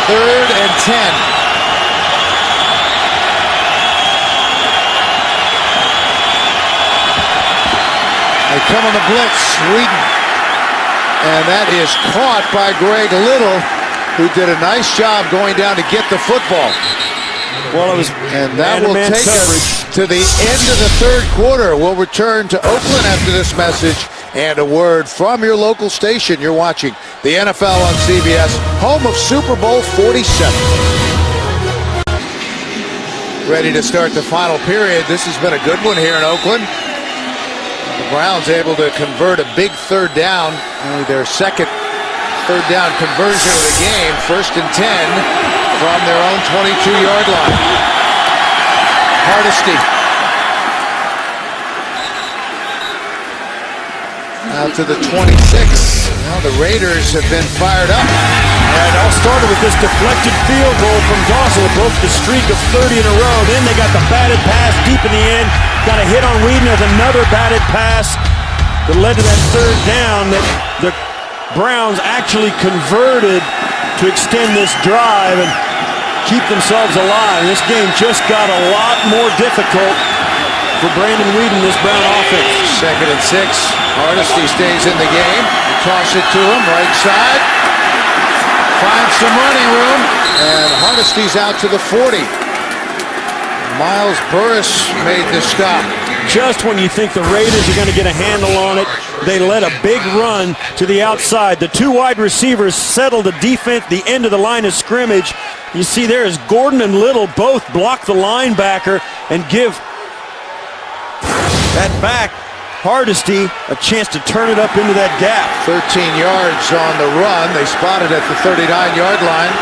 A: 3rd and 10. They come on the blitz, Sweden. And that is caught by Greg Little, who did a nice job going down to get the football.
B: Well, it was
A: and that will take us to the end of the 3rd quarter. We'll return to Oakland after this message and a word from your local station. You're watching the NFL on CBS, home of Super Bowl 47. Ready to start the final period. This has been a good one here in Oakland. The Browns able to convert a big 3rd down, only their 2nd 3rd down conversion of the game. 1st and 10 from their own 22-yard line. Hardesty. Out to the 26. Now the Raiders have been fired up.
B: And it all started with this deflected field goal from Dawson. It broke the streak of 30 in a row. Then they got the batted pass deep in the end. Got a hit on Whedon with another batted pass that led to that 3rd down that the Browns actually converted to extend this drive and keep themselves alive. This game just got a lot more difficult for Brandon Whedon, this Brown offense.
A: 2nd and 6. Hardesty stays in the game. Toss it to him, right side. Finds some running room, and Hardesty's out to the 40. Miles Burris made the stop.
B: Just when you think the Raiders are going to get a handle on it, they let a big run to the outside. The 2 wide receivers settle the defense, the end of the line of scrimmage. You see there is Gordon and Little both block the linebacker and give that back Hardesty a chance to turn it up into that gap.
A: 13 yards on the run. They spotted at the 39-yard line.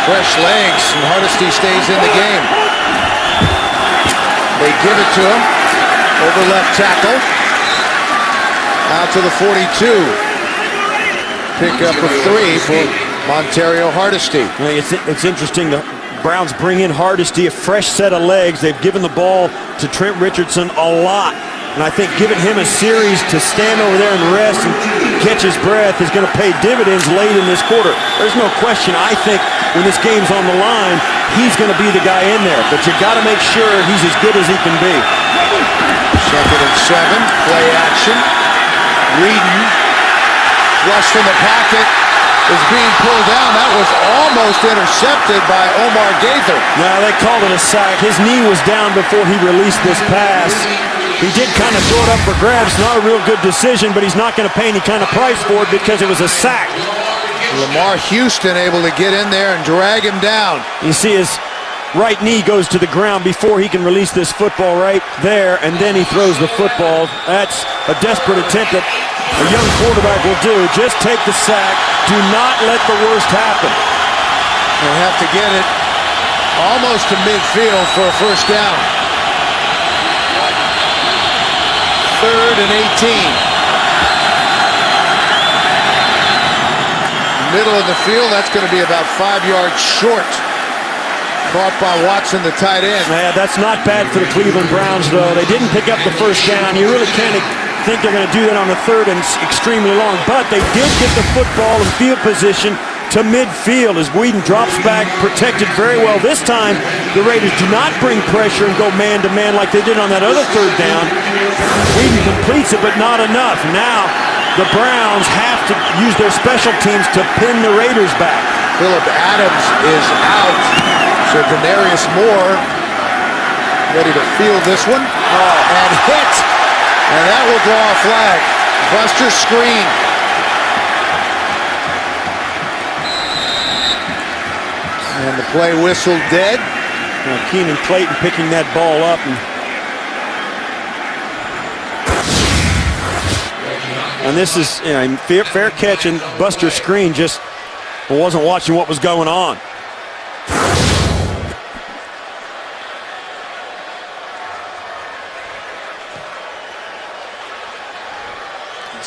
A: Fresh legs, and Hardesty stays in the game. They give it to him. Over left tackle. Out to the 42. Pick up of 3 for Montario Hardesty.
B: It's interesting. The Browns bring in Hardesty, a fresh set of legs. They've given the ball to Trent Richardson a lot. And I think giving him a series to stand over there and rest and catch his breath is going to pay dividends late in this quarter. There's no question. I think when this game's on the line, he's going to be the guy in there. But you got to make sure he's as good as he can be.
A: 2nd and 7. Play action. Whedon, thrust in the pocket, is being pulled down. That was almost intercepted by Omar Gaither.
B: Now they called it a sack. His knee was down before he released this pass. He did kind of throw it up for grabs. Not a real good decision, but he's not going to pay any kind of price for it because it was a sack.
A: Lamar Houston able to get in there and drag him down.
B: You see his right knee goes to the ground before he can release this football right there, and then he throws the football. That's a desperate attempt that a young quarterback will do. Just take the sack. Do not let the worst happen.
A: They have to get it almost to midfield for a 1st down. 3rd and 18. Middle of the field, that's going to be about 5 yards short. Caught by Watson, the tight end.
B: Yeah, that's not bad for the Cleveland Browns, though. They didn't pick up the 1st down. You really can't think they're going to do that on the 3rd and extremely long. But they did get the football in field position to midfield as Whedon drops back, protected very well. This time, the Raiders do not bring pressure and go man-to-man like they did on that other 3rd down. Whedon completes it, but not enough. Now, the Browns have to use their special teams to pin the Raiders back.
A: Phillip Adams is out. So Denarius Moore ready to field this one. And hit. And that will draw a flag. Buster screen. And the play whistle dead.
B: Now Keenan Clayton picking that ball up. And this is fair catch, and Buster Screen just wasn't watching what was going on.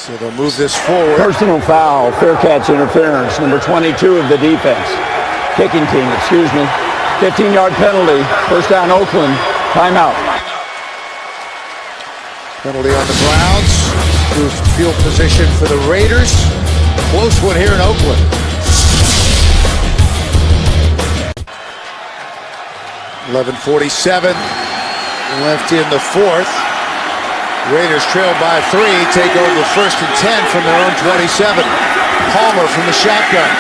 A: So they'll move this forward.
D: Personal foul, fair catch interference, number 22 of the defense. Kicking team, 15-yard penalty, first down Oakland, timeout.
A: Penalty on the Browns. Boost field position for the Raiders. Close one here in Oakland. .11:47 left in the fourth. Raiders trail by 3, take over 1st and 10 from their own 27. Palmer from the shotgun.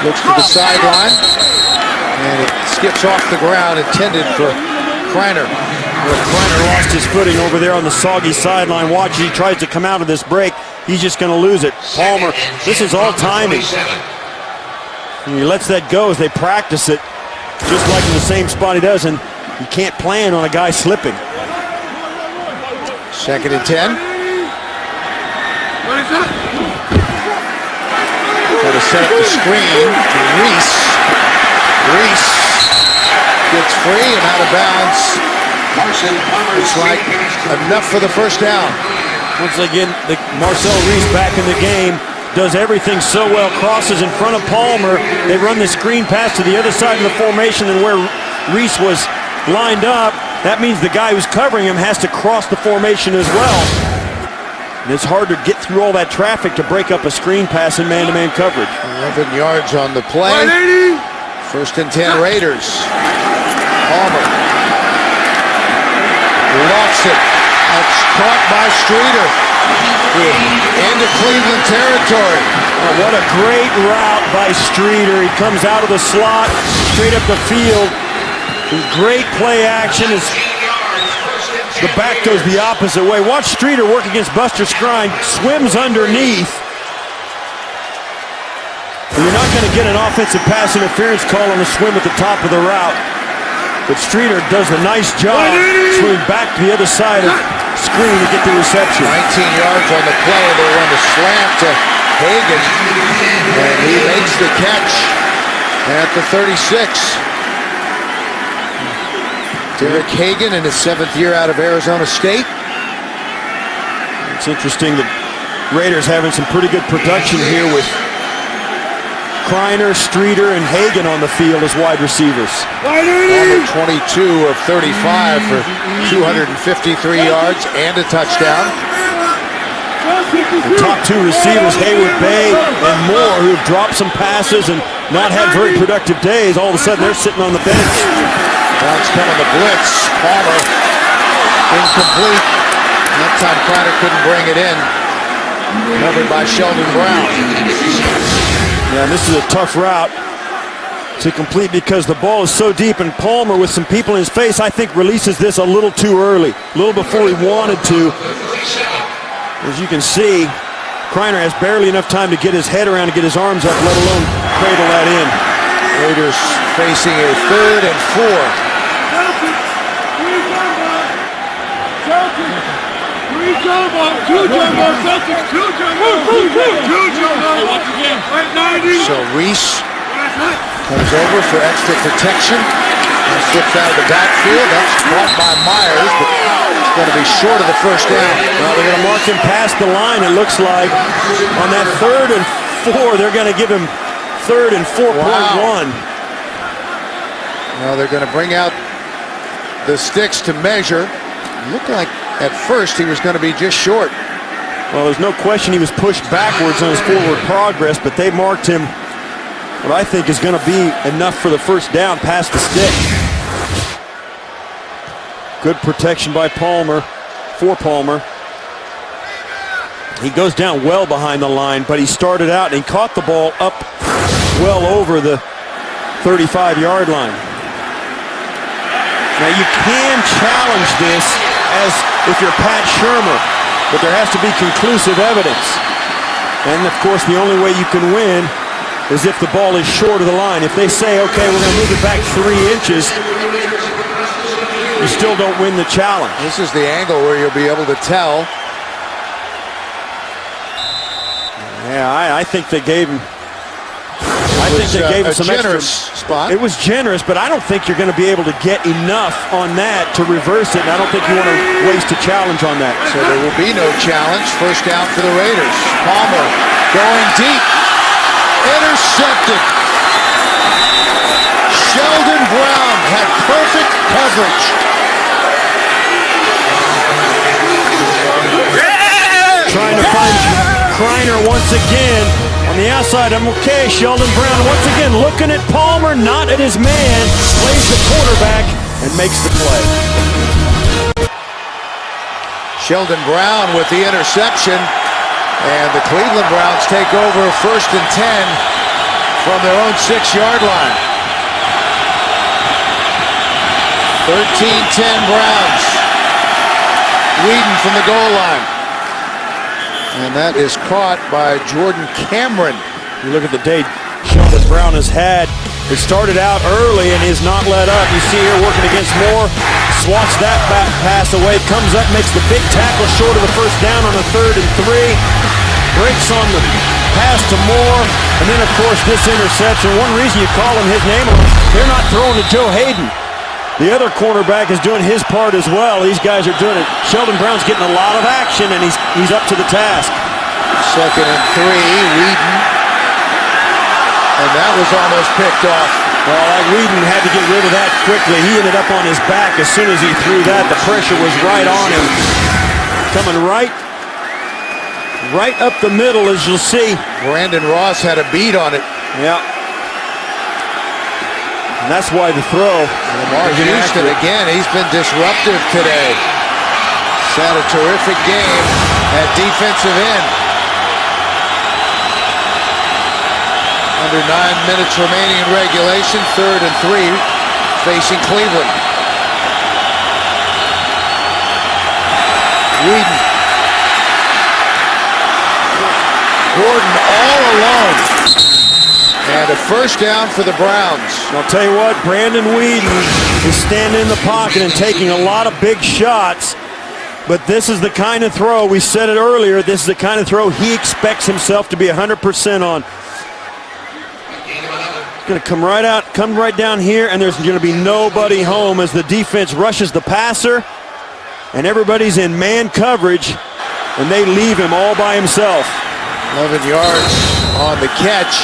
A: Looks to the sideline, and it skips off the ground, intended for Kreiner.
B: Kreiner lost his footing over there on the soggy sideline. Watch as he tries to come out of this break. He's just going to lose it. Palmer, this is all timing. And he lets that go as they practice it, just like in the same spot he does, and you can't plan on a guy slipping.
A: 2nd and 10.
E: What is that?
A: Got to set up the screen to Reese. Reese gets free and out of bounds. It's like enough for the first down.
B: Once again, Marcel Reese back in the game. Does everything so well. Crosses in front of Palmer. They run the screen pass to the other side of the formation, and where Reese was lined up, that means the guy who's covering him has to cross the formation as well. And it's hard to get through all that traffic to break up a screen pass in man-to-man coverage.
A: 11 yards on the play. 1st and 10 Raiders. Palmer lofts it. That's caught by Streeter. Into Cleveland territory.
B: Oh, what a great route by Streeter. He comes out of the slot, straight up the field. Great play action as the back goes the opposite way. Watch Streeter work against Buster Skrine, swims underneath. You're not going to get an offensive pass interference call on the swim at the top of the route. But Streeter does a nice job swimming back to the other side of screen to get the reception.
A: 19 yards on the play. They run the slant to Hagan, and he makes the catch at the 36. Derek Hagan in his 7th year out of Arizona State.
B: It's interesting that Raiders having some pretty good production here with Kreiner, Streeter, and Hagan on the field as wide receivers.
A: Palmer 22 of 35 for 253 yards and a touchdown.
B: The top 2 receivers, Hayward Bay and Moore, who have dropped some passes and not had very productive days, all of a sudden they're sitting on the bench.
A: Browns come on the blitz. Palmer incomplete. That time Kreiner couldn't bring it in. Covered by Sheldon Brown.
B: Yeah, this is a tough route to complete because the ball is so deep, and Palmer, with some people in his face, I think releases this a little too early, a little before he wanted to. As you can see, Kreiner has barely enough time to get his head around and get his arms up, let alone cradle that in.
A: Raiders facing a 3rd and 4. So Reese comes over for extra protection and slips out of the backfield. That's caught by Myers, but it's going to be short of the first down.
B: Well, they're going to mark him past the line, it looks like. On that 3rd and 4, they're going to give him 3rd and 4.1.
A: Wow. Now they're going to bring out the sticks to measure. Looked like at first he was going to be just short.
B: Well, there's no question he was pushed backwards on his forward progress, but they marked him what I think is going to be enough for the first down past the stick. Good protection by Palmer, for Palmer. He goes down well behind the line, but he started out and he caught the ball up well over the 35-yard line. Now you can challenge this as if you're Pat Shurmur, but there has to be conclusive evidence. And of course the only way you can win is if the ball is short of the line. If they say, okay, we're going to move it back 3 inches, you still don't win the challenge.
A: This is the angle where you'll be able to tell.
B: Yeah, I think they gave him. I think they gave him some
A: generous
B: extra
A: spot.
B: It was generous, but I don't think you're going to be able to get enough on that to reverse it, and I don't think you want to waste a challenge on that.
A: So there will be no challenge. First down for the Raiders. Palmer going deep. Intercepted. Sheldon Brown had perfect coverage.
B: Trying to find Kreiner once again on the outside. I'm okay. Sheldon Brown once again looking at Palmer, not at his man. Plays the quarterback and makes the play.
A: Sheldon Brown with the interception. And the Cleveland Browns take over 1st and 10 from their own 6-yard line. 13-10 Browns. Whedon from the goal line. And that is caught by Jordan Cameron.
B: You look at the day Sheldon Brown has had. It started out early and is not let up. You see here working against Moore. Swats that back pass away. Comes up, makes the big tackle short of the first down on a 3rd and 3. Breaks on the pass to Moore. And then, of course, this interception. One reason you call him his name, they're not throwing to Joe Hayden. The other cornerback is doing his part as well. These guys are doing it. Sheldon Brown's getting a lot of action, and he's up to the task.
A: 2nd and 3, Whedon. And that was almost picked off.
B: Well, Whedon had to get rid of that quickly. He ended up on his back as soon as he threw that. The pressure was right on him. Coming right up the middle, as you'll see.
A: Brandon Ross had a beat on it.
B: Yeah. And that's why the throw.
A: Lamar Houston again, he's been disruptive today. He's had a terrific game at defensive end. Under 9 minutes remaining in regulation, 3rd and 3, facing Cleveland. Whedon. Gordon all alone. And a first down for the Browns.
B: I'll tell you what, Brandon Whedon is standing in the pocket and taking a lot of big shots. But this is the kind of throw, we said it earlier, this is the kind of throw he expects himself to be 100% on. Going to come right out, come right down here, and there's going to be nobody home as the defense rushes the passer, and everybody's in man coverage, and they leave him all by himself.
A: 11 yards on the catch.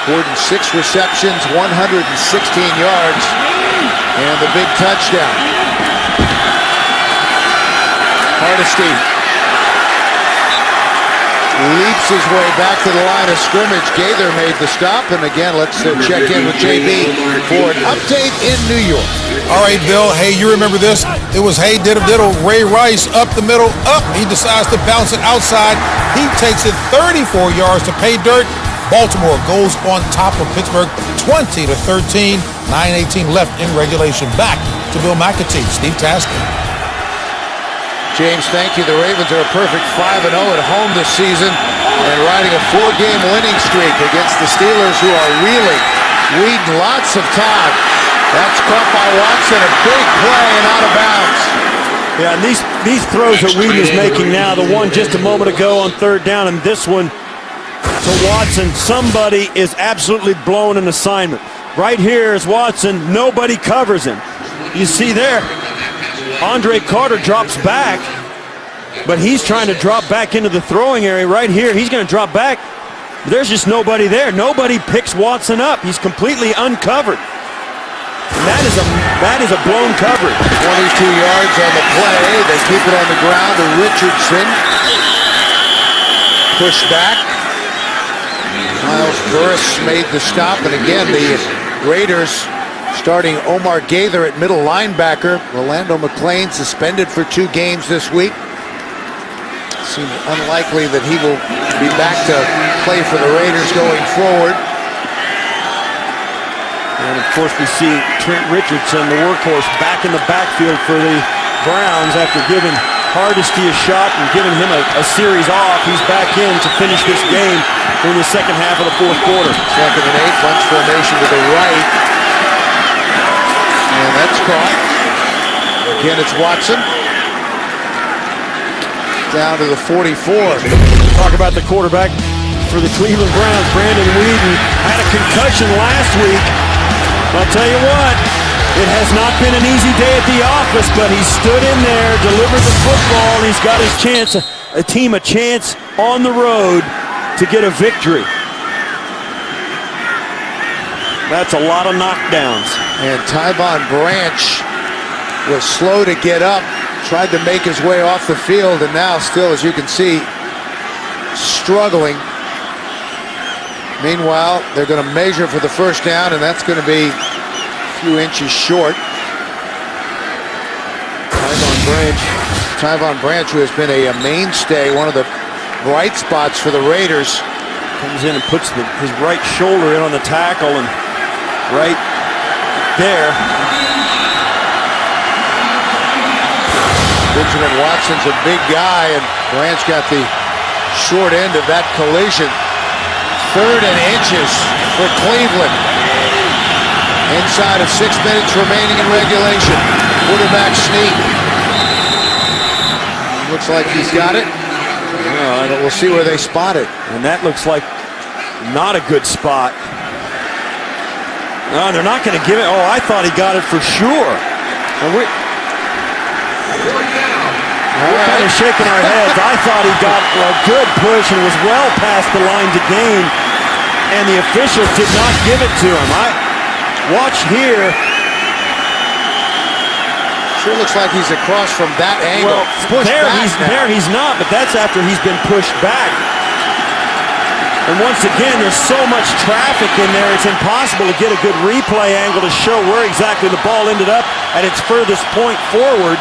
A: Gordon 6 receptions, 116 yards, and the big touchdown. Hardesty leaps his way back to the line of scrimmage. Gaither made the stop, and again, let's check in with JB for an update in New York.
C: All right, Bill. Hey, you remember this? It was hey diddle. Ray Rice up the middle, up. He decides to bounce it outside. He takes it 34 yards to pay dirt. Baltimore goes on top of Pittsburgh 20-13. 9:18 left in regulation. Back to Bill McAtee, Steve Tasker.
A: James, thank you. The Ravens are a perfect 5-0 at home this season and riding a 4-game winning streak against the Steelers, who are reeling. Whedon, lots of time. That's caught by Watson, a big play and out of bounds.
B: Yeah, and these throws that Whedon is making now, the one just a moment ago on 3rd down, and this one to Watson, somebody is absolutely blowing an assignment. Right here is Watson, nobody covers him. You see there, Andre Carter drops back, but he's trying to drop back into the throwing area right here. He's going to drop back. There's just nobody there. Nobody picks Watson up. He's completely uncovered. And that is a blown coverage.
A: 22 yards on the play. They keep it on the ground to Richardson. Pushed back. Miles Burris made the stop, and again the Raiders starting Omar Gaither at middle linebacker. Rolando McClain suspended for 2 games this week. Seems unlikely that he will be back to play for the Raiders going forward.
B: And of course we see Trent Richardson, the workhorse, back in the backfield for the Browns after giving Hardesty a shot and giving him a series off. He's back in to finish this game in the second half of the 4th quarter.
A: 2nd and 8, bunch formation to the right. And that's caught. Again, it's Watson. Down to the 44.
B: Talk about the quarterback. for the Cleveland Browns, Brandon Weeden, had a concussion last week. I'll tell you what, it has not been an easy day at the office, but he stood in there, delivered the football, and he's got his chance, a team a chance on the road to get a victory. That's a lot of knockdowns.
A: And Tyvon Branch was slow to get up, tried to make his way off the field, and now still, as you can see, struggling. Meanwhile, they're going to measure for the first down, and that's going to be a few inches short. Tyvon Branch, who has been a mainstay, one of the bright spots for the Raiders,
B: comes in and puts his right shoulder in on the tackle, and right there.
A: Benjamin Watson's a big guy, and Branch got the short end of that collision. 3rd and inches for Cleveland. Inside of 6 minutes remaining in regulation. Quarterback sneak. Looks like he's got it. But we'll see where they spot it.
B: And that looks like not a good spot. No, they're not going to give it. Oh, I thought he got it for sure. And we're kind of shaking our heads. I thought he got a good push and was well past the line to gain, and the official did not give it to him. Watch here.
A: Sure looks like he's across from that angle.
B: Well, there he's not, but that's after he's been pushed back. And once again, there's so much traffic in there, it's impossible to get a good replay angle to show where exactly the ball ended up at its furthest point forward.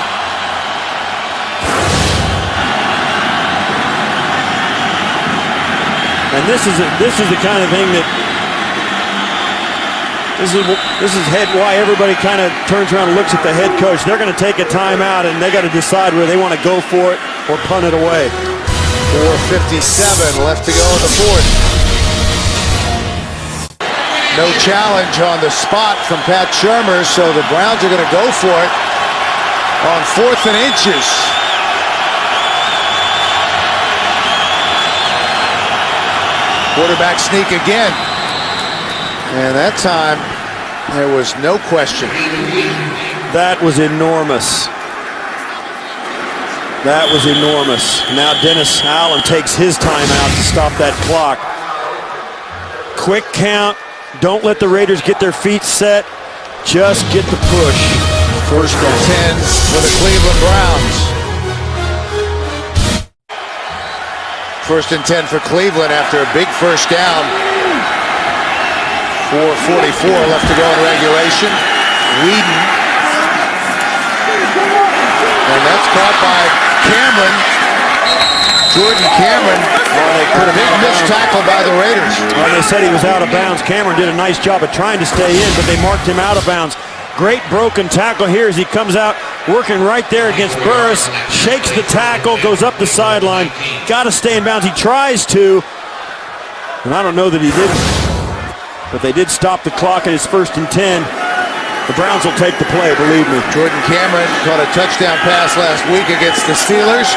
B: And this is the kind of thing that this is why everybody kind of turns around and looks at the head coach. They're going to take a timeout, and they got to decide whether they want to go for it or punt it away.
A: 4:57 left to go in the 4th. No challenge on the spot from Pat Shurmur, so the Browns are going to go for it on 4th and inches. Quarterback sneak again. And that time, there was no question.
B: That was enormous. That was enormous. Now Dennis Allen takes his timeout to stop that clock. Quick count. Don't let the Raiders get their feet set. Just get the push.
A: 1st and 10 for the Cleveland Browns. 1st and 10 for Cleveland after a big first down. 4:44 left to go in regulation. Weeden. And that's caught by Cameron. Jordan Cameron. A big missed tackle by the Raiders.
B: Well, they said he was out of bounds. Cameron did a nice job of trying to stay in, but they marked him out of bounds. Great broken tackle here as he comes out, working right there against Burris, shakes the tackle, goes up the sideline. Got to stay in bounds. He tries to, and I don't know that he didn't, but they did stop the clock at his 1st and 10. The Browns will take the play, believe me.
A: Jordan Cameron caught a touchdown pass last week against the Steelers.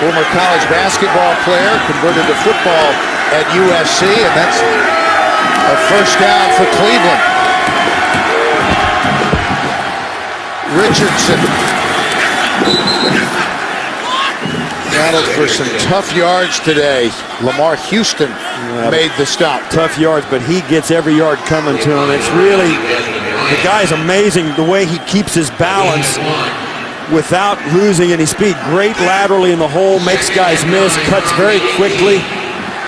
A: Former college basketball player, converted to football at USC, and that's a first down for Cleveland. Richardson battled for some tough yards today. Lamar Houston made the stop.
B: Tough yards, but he gets every yard coming to him. It's really, the guy's amazing the way he keeps his balance without losing any speed. Great laterally in the hole, makes guys miss, cuts very quickly,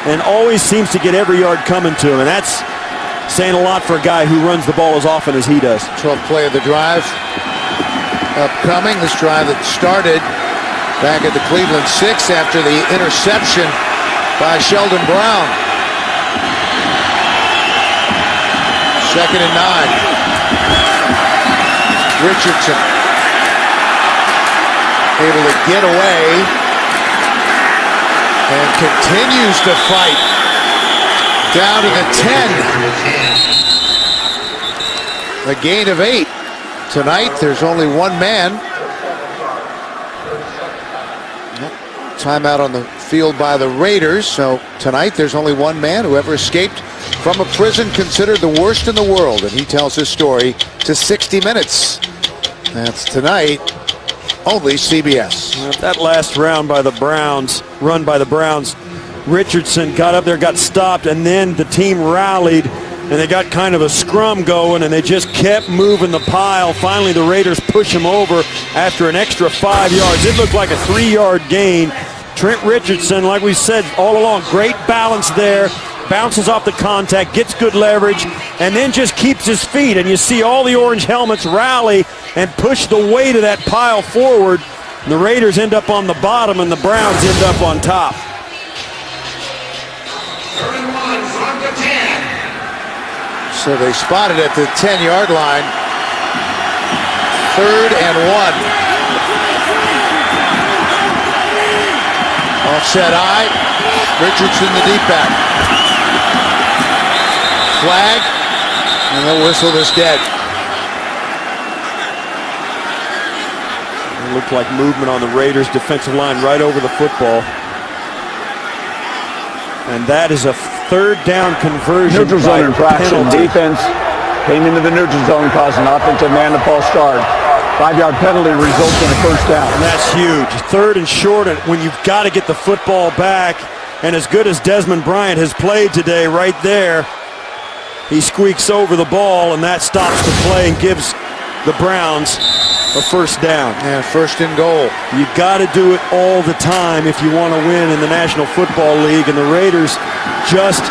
B: and always seems to get every yard coming to him. And that's saying a lot for a guy who runs the ball as often as he does.
A: 12th play of the drive upcoming. This drive that started back at the Cleveland 6 after the interception by Sheldon Brown. 2nd and 9. Richardson able to get away and continues to fight down to the 10. A gain of 8. Tonight there's only one man. timeout on the field by the Raiders. So tonight there's only one man who ever escaped from a prison considered the worst in the world, and he tells his story to 60 Minutes. That's tonight, only CBS.
B: That last round by the Browns, run by the Browns, Richardson got up there, got stopped, and then the team rallied, and they got kind of a scrum going, and they just kept moving the pile. Finally, the Raiders push him over after an extra 5 yards. It looked like a 3-yard gain. Trent Richardson, like we said all along, great balance there. Bounces off the contact, gets good leverage, and then just keeps his feet. And you see all the orange helmets rally and push the weight of that pile forward. And the Raiders end up on the bottom, and the Browns end up on top.
A: So they spotted at the 10-yard line. 3rd and 1. Offset eye. Richardson the deep back. Flag, and they'll whistle this dead.
B: It looked like movement on the Raiders' defensive line right over the football. And that is a 3rd down conversion.
D: Neutral zone infraction. Defense came into the neutral zone, caused an offensive man to false start. 5-yard penalty results in a 1st down.
B: And that's huge. 3rd and short, and when you've got to get the football back, and as good as Desmond Bryant has played today right there, he squeaks over the ball, and that stops the play and gives the Browns a 1st down.
A: And 1st and goal.
B: You've got to do it all the time if you want to win in the National Football League, and the Raiders just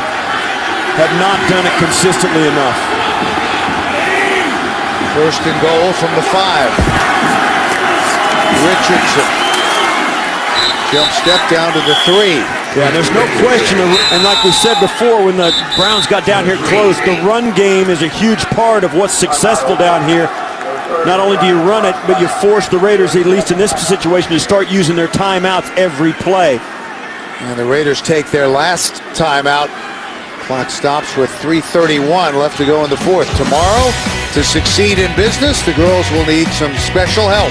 B: have not done it consistently enough.
A: 1st and goal from the 5. Richardson. Jump step down to the 3.
B: Yeah, there's no question, and like we said before, when the Browns got down here close, the run game is a huge part of what's successful down here. Not only do you run it, but you force the Raiders, at least in this situation, to start using their timeouts every play.
A: And the Raiders take their last timeout. Clock stops with 3:31 left to go in the 4th. Tomorrow, to succeed in business, the girls will need some special help,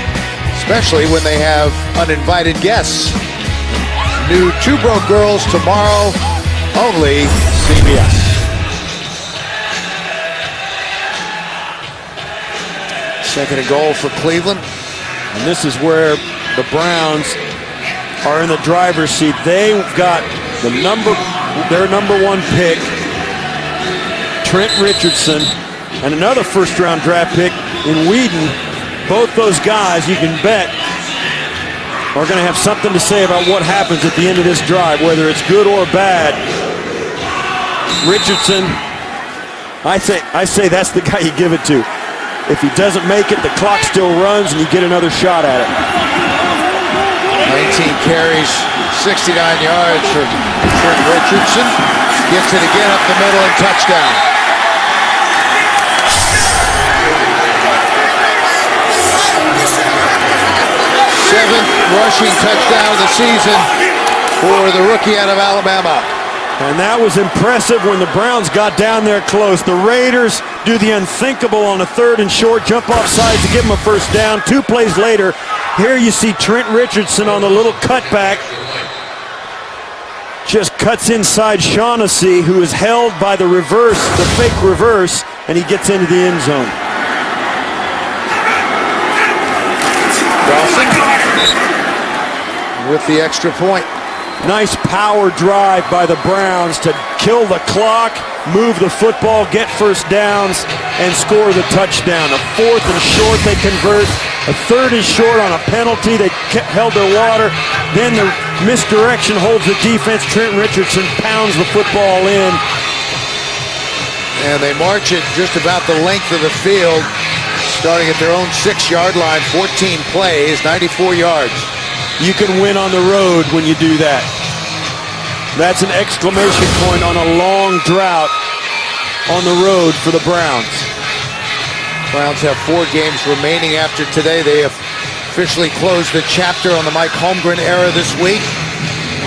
A: especially when they have uninvited guests. New Two Broke Girls tomorrow, only CBS. Second and goal for Cleveland.
B: And this is where the Browns are in the driver's seat. They've got their number 1 pick, Trent Richardson, and another 1st-round draft pick in Whedon. Both those guys, you can bet, are going to have something to say about what happens at the end of this drive, whether it's good or bad. Richardson, I say that's the guy you give it to. If he doesn't make it, the clock still runs and you get another shot at it.
A: 19 carries, 69 yards for Trent Richardson. Gets it again up the middle and touchdown. 7th rushing touchdown of the season for the rookie out of Alabama.
B: And that was impressive when the Browns got down there close. The Raiders do the unthinkable on a 3rd and short, jump off sides to give them a 1st down. 2 plays later, here you see Trent Richardson on the little cutback. Just cuts inside Shaughnessy, who is held by the reverse, the fake reverse, and he gets into the end zone.
A: Dawson with the extra point.
B: Nice power drive by the Browns to kill the clock, move the football, get 1st downs, and score the touchdown. A 4th and short they convert. A 3rd and short on a penalty. They held their water. Then the misdirection holds the defense. Trent Richardson pounds the football in.
A: And they march it just about the length of the field, starting at their own 6-yard line. 14 plays, 94 yards.
B: You can win on the road when you do that. That's an exclamation point on a long drought on the road for the Browns.
A: Browns have 4 games remaining after today. They officially closed the chapter on the Mike Holmgren era this week.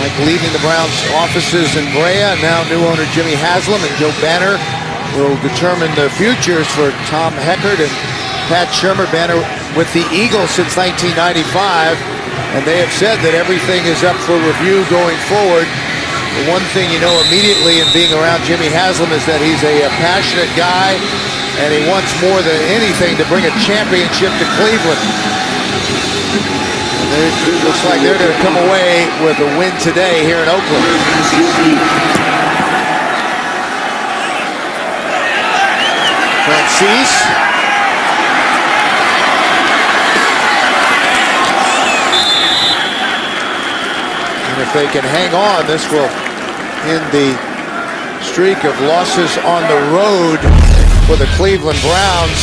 A: Mike leaving the Browns offices in Brea, and now new owner Jimmy Haslam and Joe Banner will determine the futures for Tom Heckert and Pat Shermer. Banner with the Eagles since 1995. And they have said that everything is up for review going forward. The one thing you know immediately in being around Jimmy Haslam is that he's a passionate guy, and he wants more than anything to bring a championship to Cleveland. And it looks like they're going to come away with a win today here in Oakland. Francis. And if they can hang on, this will end the streak of losses on the road for the Cleveland Browns.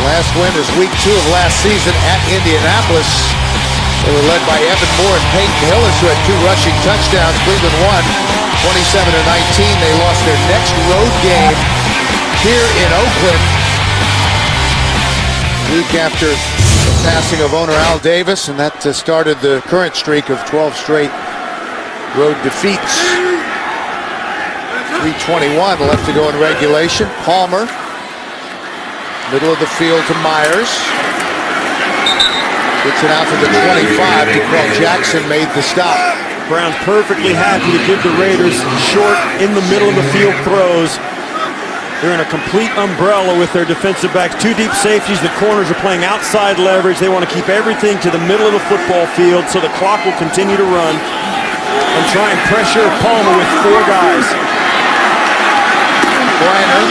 A: Last win is week 2 of last season at Indianapolis. They were led by Evan Moore and Peyton Hillis, who had 2 rushing touchdowns. Cleveland won 27-19. They lost their next road game here in Oakland, week after the passing of owner Al Davis, and that started the current streak of 12 straight road defeats. 3:21 left to go in regulation. Palmer, middle of the field to Myers. Gets it out to the 25. Dequel Jackson made the stop.
B: Brown's perfectly happy to give the Raiders short, in the middle of the field throws. They're in a complete umbrella with their defensive backs. 2 deep safeties. The corners are playing outside leverage. They want to keep everything to the middle of the football field so the clock will continue to run and try and pressure Palmer with 4 guys.
A: Griner.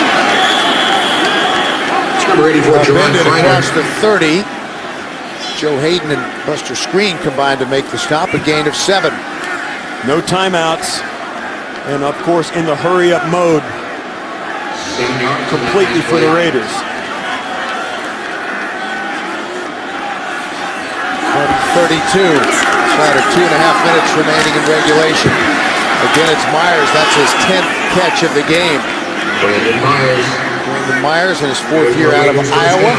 F: Number 84, Jerron
A: Bended
F: Griner.
A: across the 30. Joe Hayden and Buster Screen combined to make the stop, a gain of 7.
B: No timeouts. And of course in the hurry-up mode completely for the Raiders.
A: 32. Under 2.5 minutes remaining in regulation. Again, it's Myers. That's his 10th catch of the game.
F: Brandon Myers.
A: Brandon Myers in his 4th year out of Iowa.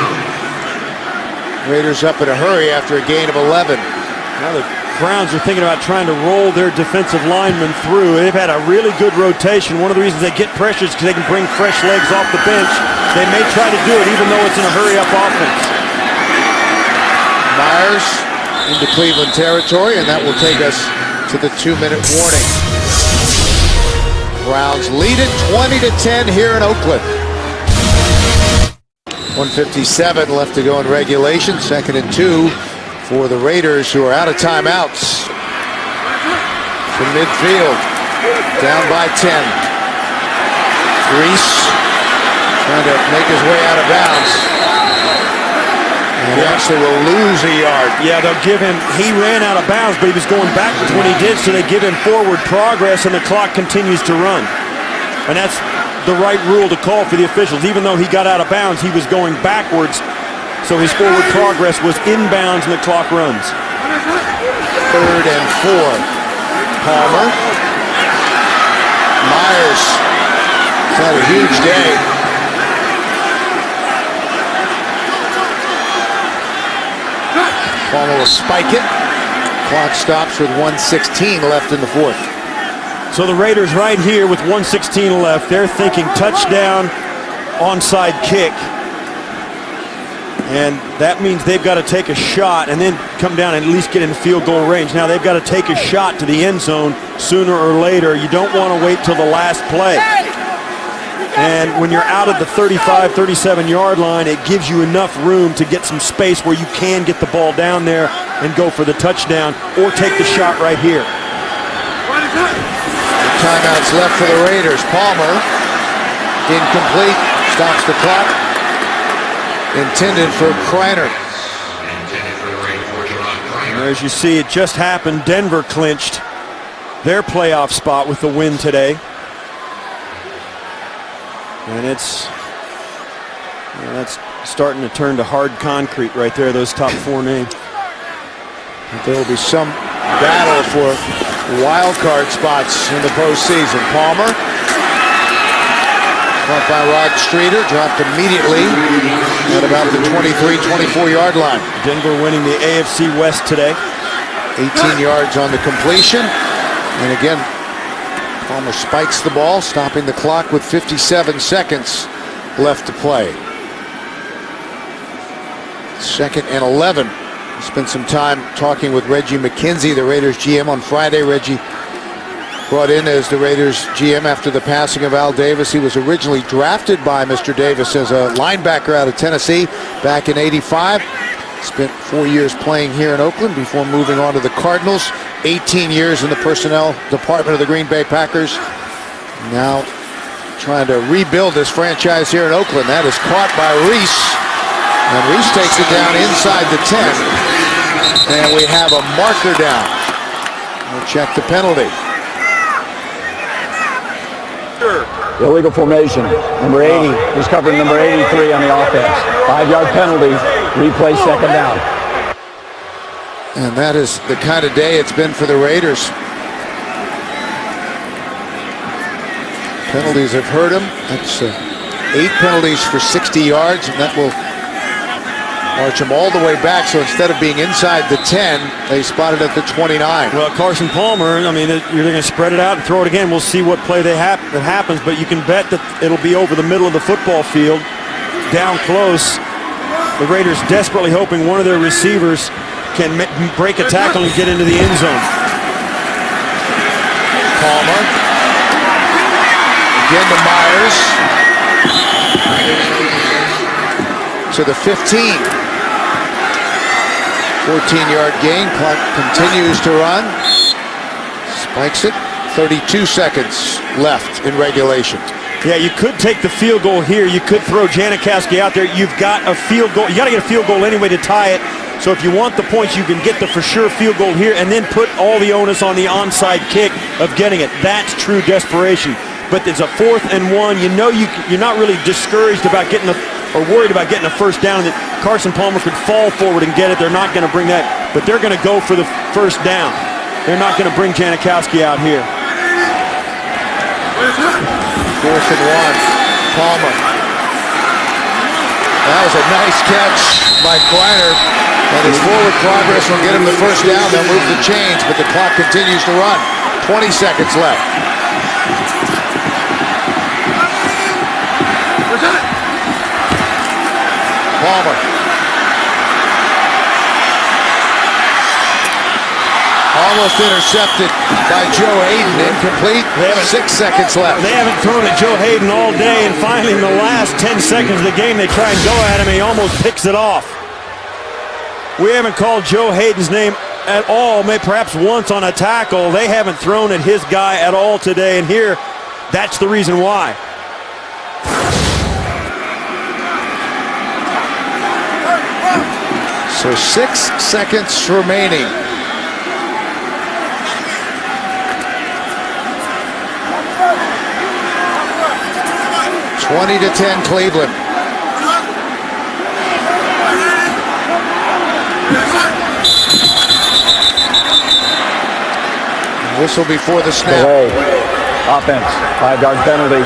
A: Raiders up in a hurry after a gain of 11.
B: Now the Browns are thinking about trying to roll their defensive linemen through. They've had a really good rotation. One of the reasons they get pressure is because they can bring fresh legs off the bench. They may try to do it even though it's in a hurry-up offense.
A: Myers into Cleveland territory, and that will take us to the 2-minute warning. Browns lead it 20-10 here in Oakland. 1:57 left to go in regulation. 2nd and 2 for the Raiders, who are out of timeouts. From midfield, down by 10. Reese trying to make his way out of bounds. And actually will lose a yard.
B: Yeah, they'll give him, he ran out of bounds, but he was going backwards when he did, so they give him forward progress, and the clock continues to run. And that's the right rule to call for the officials. Even though he got out of bounds, he was going backwards, so his forward progress was inbounds, and the clock runs.
A: 3rd and 4. Palmer. Myers. He's had a huge day. Palmer will spike it. Clock stops with 1:16 left in the 4th.
B: So the Raiders right here with 1:16 left, they're thinking touchdown, onside kick. And that means they've got to take a shot and then come down and at least get in field goal range. Now they've got to take a shot to the end zone sooner or later. You don't want to wait till the last play. And when you're out of the 35, 37-yard line, it gives you enough room to get some space where you can get the ball down there and go for the touchdown or take the shot right here.
A: Timeouts left for the Raiders. Palmer, incomplete, stops the clock. Intended for Kreiner.
B: And as you see, it just happened. Denver clinched their playoff spot with the win today. And that's starting to turn to hard concrete right there, those top 4 names.
A: There will be some battle for wild card spots in the postseason. Palmer, caught by Rod Streeter, dropped immediately at about the 23-24-yard line.
B: Denver winning the AFC West today.
A: 18 yards on the completion. And again, Palmer spikes the ball, stopping the clock with 57 seconds left to play. 2nd and 11. Spent some time talking with Reggie McKenzie, the Raiders GM, on Friday. Reggie brought in as the Raiders GM after the passing of Al Davis. He was originally drafted by Mr. Davis as a linebacker out of Tennessee back in '85. Spent 4 years playing here in Oakland before moving on to the Cardinals. 18 years in the personnel department of the Green Bay Packers. Now trying to rebuild this franchise here in Oakland. That is caught by Reese. And Reese takes it down inside the 10. And we have a marker down. We'll check the penalty.
D: Illegal formation. Number 80 was covering number 83 on the offense. 5-yard penalty. Replay, second down.
A: And that is the kind of day it's been for the Raiders. Penalties have hurt them. That's 8 penalties for 60 yards, and that will march them all the way back. So instead of being inside the 10, they spotted at the 29.
B: Well, Carson Palmer, I mean, you're going to spread it out and throw it again. We'll see what play that happens, but you can bet that it'll be over the middle of the football field, down close. The Raiders desperately hoping one of their receivers can break a tackle and get into the end zone.
A: Palmer. Again to Myers. To the 15. 14-yard gain. Clock continues to run. Spikes it. 32 seconds left in regulation.
B: Yeah, you could take the field goal here. You could throw Janikowski out there. You've got a field goal. You got to get a field goal anyway to tie it. So if you want the points, you can get the for sure field goal here and then put all the onus on the onside kick of getting it. That's true desperation. But it's a 4th and 1. You know you're not really discouraged about getting or worried about getting a first down. That Carson Palmer could fall forward and get it. They're not going to bring that, but they're going to go for the first down. They're not going to bring Janikowski out here.
A: 4th and 1. Palmer. That was a nice catch by Griner. And his forward progress will get him the first down. They'll move the chains, but the clock continues to run. 20 seconds left. Palmer. Almost intercepted by Joe Hayden. Incomplete. 6 seconds left.
B: They haven't thrown at Joe Hayden all day, and finally in the last 10 seconds of the game, they try and go at him, and he almost picks it off. We haven't called Joe Hayden's name at all, maybe perhaps once on a tackle. They haven't thrown at his guy at all today, and here, that's the reason why.
A: So 6 seconds remaining. (20 to 10) Cleveland. Whistle before the snap.
D: Delay. Offense. 5-yard penalty.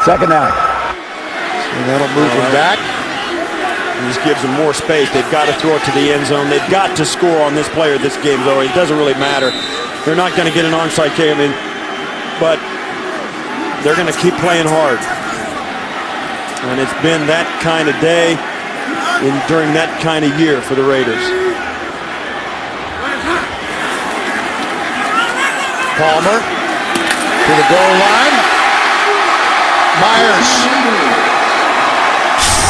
D: Second down.
A: And that'll move them back.
B: This gives them more space. They've got to throw it to the end zone. They've got to score on this play or this game's over. It doesn't really matter. They're not going to get an onside kick. I mean, but they're going to keep playing hard. And it's been that kind of day during that kind of year for the Raiders.
A: Palmer to the goal line. Myers.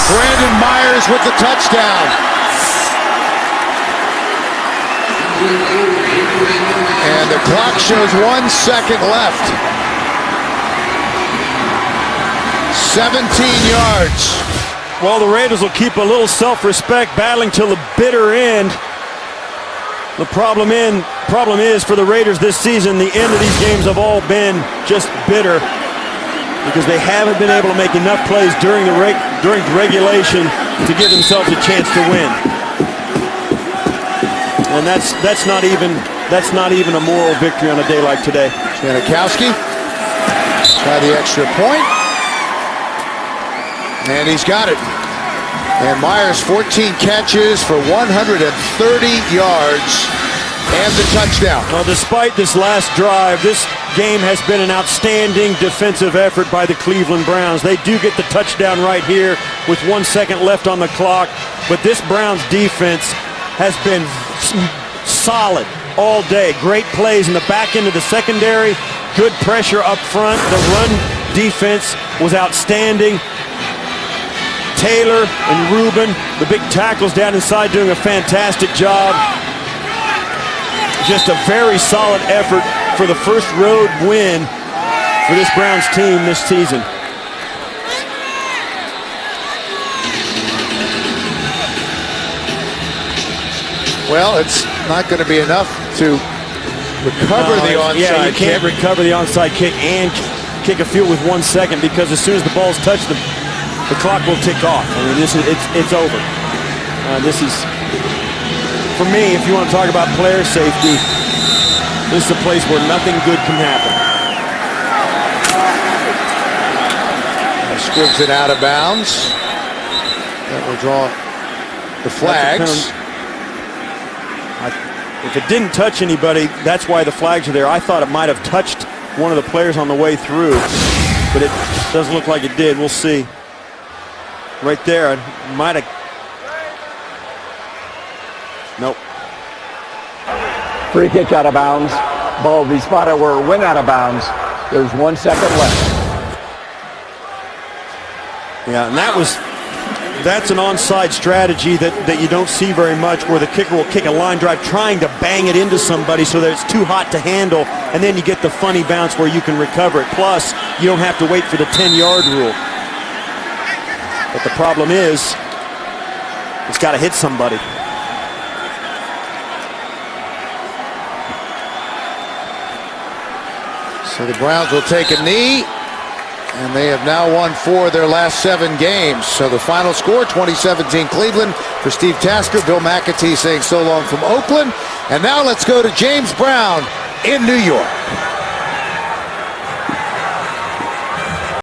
A: Brandon Myers with the touchdown. And the clock shows 1 second left. 17 yards.
B: Well, the Raiders will keep a little self-respect, battling till the bitter end. The problem is for the Raiders this season, the end of these games have all been just bitter because they haven't been able to make enough plays during regulation to give themselves a chance to win. And that's not even a moral victory on a day like today.
A: Janikowski try the extra point. And he's got it. And Myers, 14 catches for 130 yards and the touchdown.
B: Well, despite this last drive, this game has been an outstanding defensive effort by the Cleveland Browns. They do get the touchdown right here with 1 second left on the clock. But this Browns defense has been solid all day. Great plays in the back end of the secondary. Good pressure up front. The run defense was outstanding. Taylor and Rubin, the big tackles down inside, doing a fantastic job. Just a very solid effort for the first road win for this Browns team this season.
A: Well, it's not going to be enough to recover the onside kick.
B: Yeah, you can't recover the onside kick and kick a field with 1 second, because as soon as the ball's touched, the clock will tick off. I mean, it's over. This is, for me, if you want to talk about player safety, this is a place where nothing good can happen.
A: Scribs it out of bounds. That will draw the flags.
B: If it didn't touch anybody, that's why the flags are there. I thought it might have touched one of the players on the way through, but it doesn't look like it did. We'll see. Right there, it might have. Nope.
D: Free kick out of bounds. Ball will be spotted where it went out of bounds. There's 1 second left.
B: Yeah, and that's an onside strategy that you don't see very much, where the kicker will kick a line drive trying to bang it into somebody so that it's too hot to handle, and then you get the funny bounce where you can recover it. Plus, you don't have to wait for the 10-yard rule. But the problem is, it's got to hit somebody.
A: So the Browns will take a knee, and they have now won 4 of their last 7 games. So the final score, 2017 Cleveland for Steve Tasker. Bill McAtee saying so long from Oakland. And now let's go to James Brown in New York.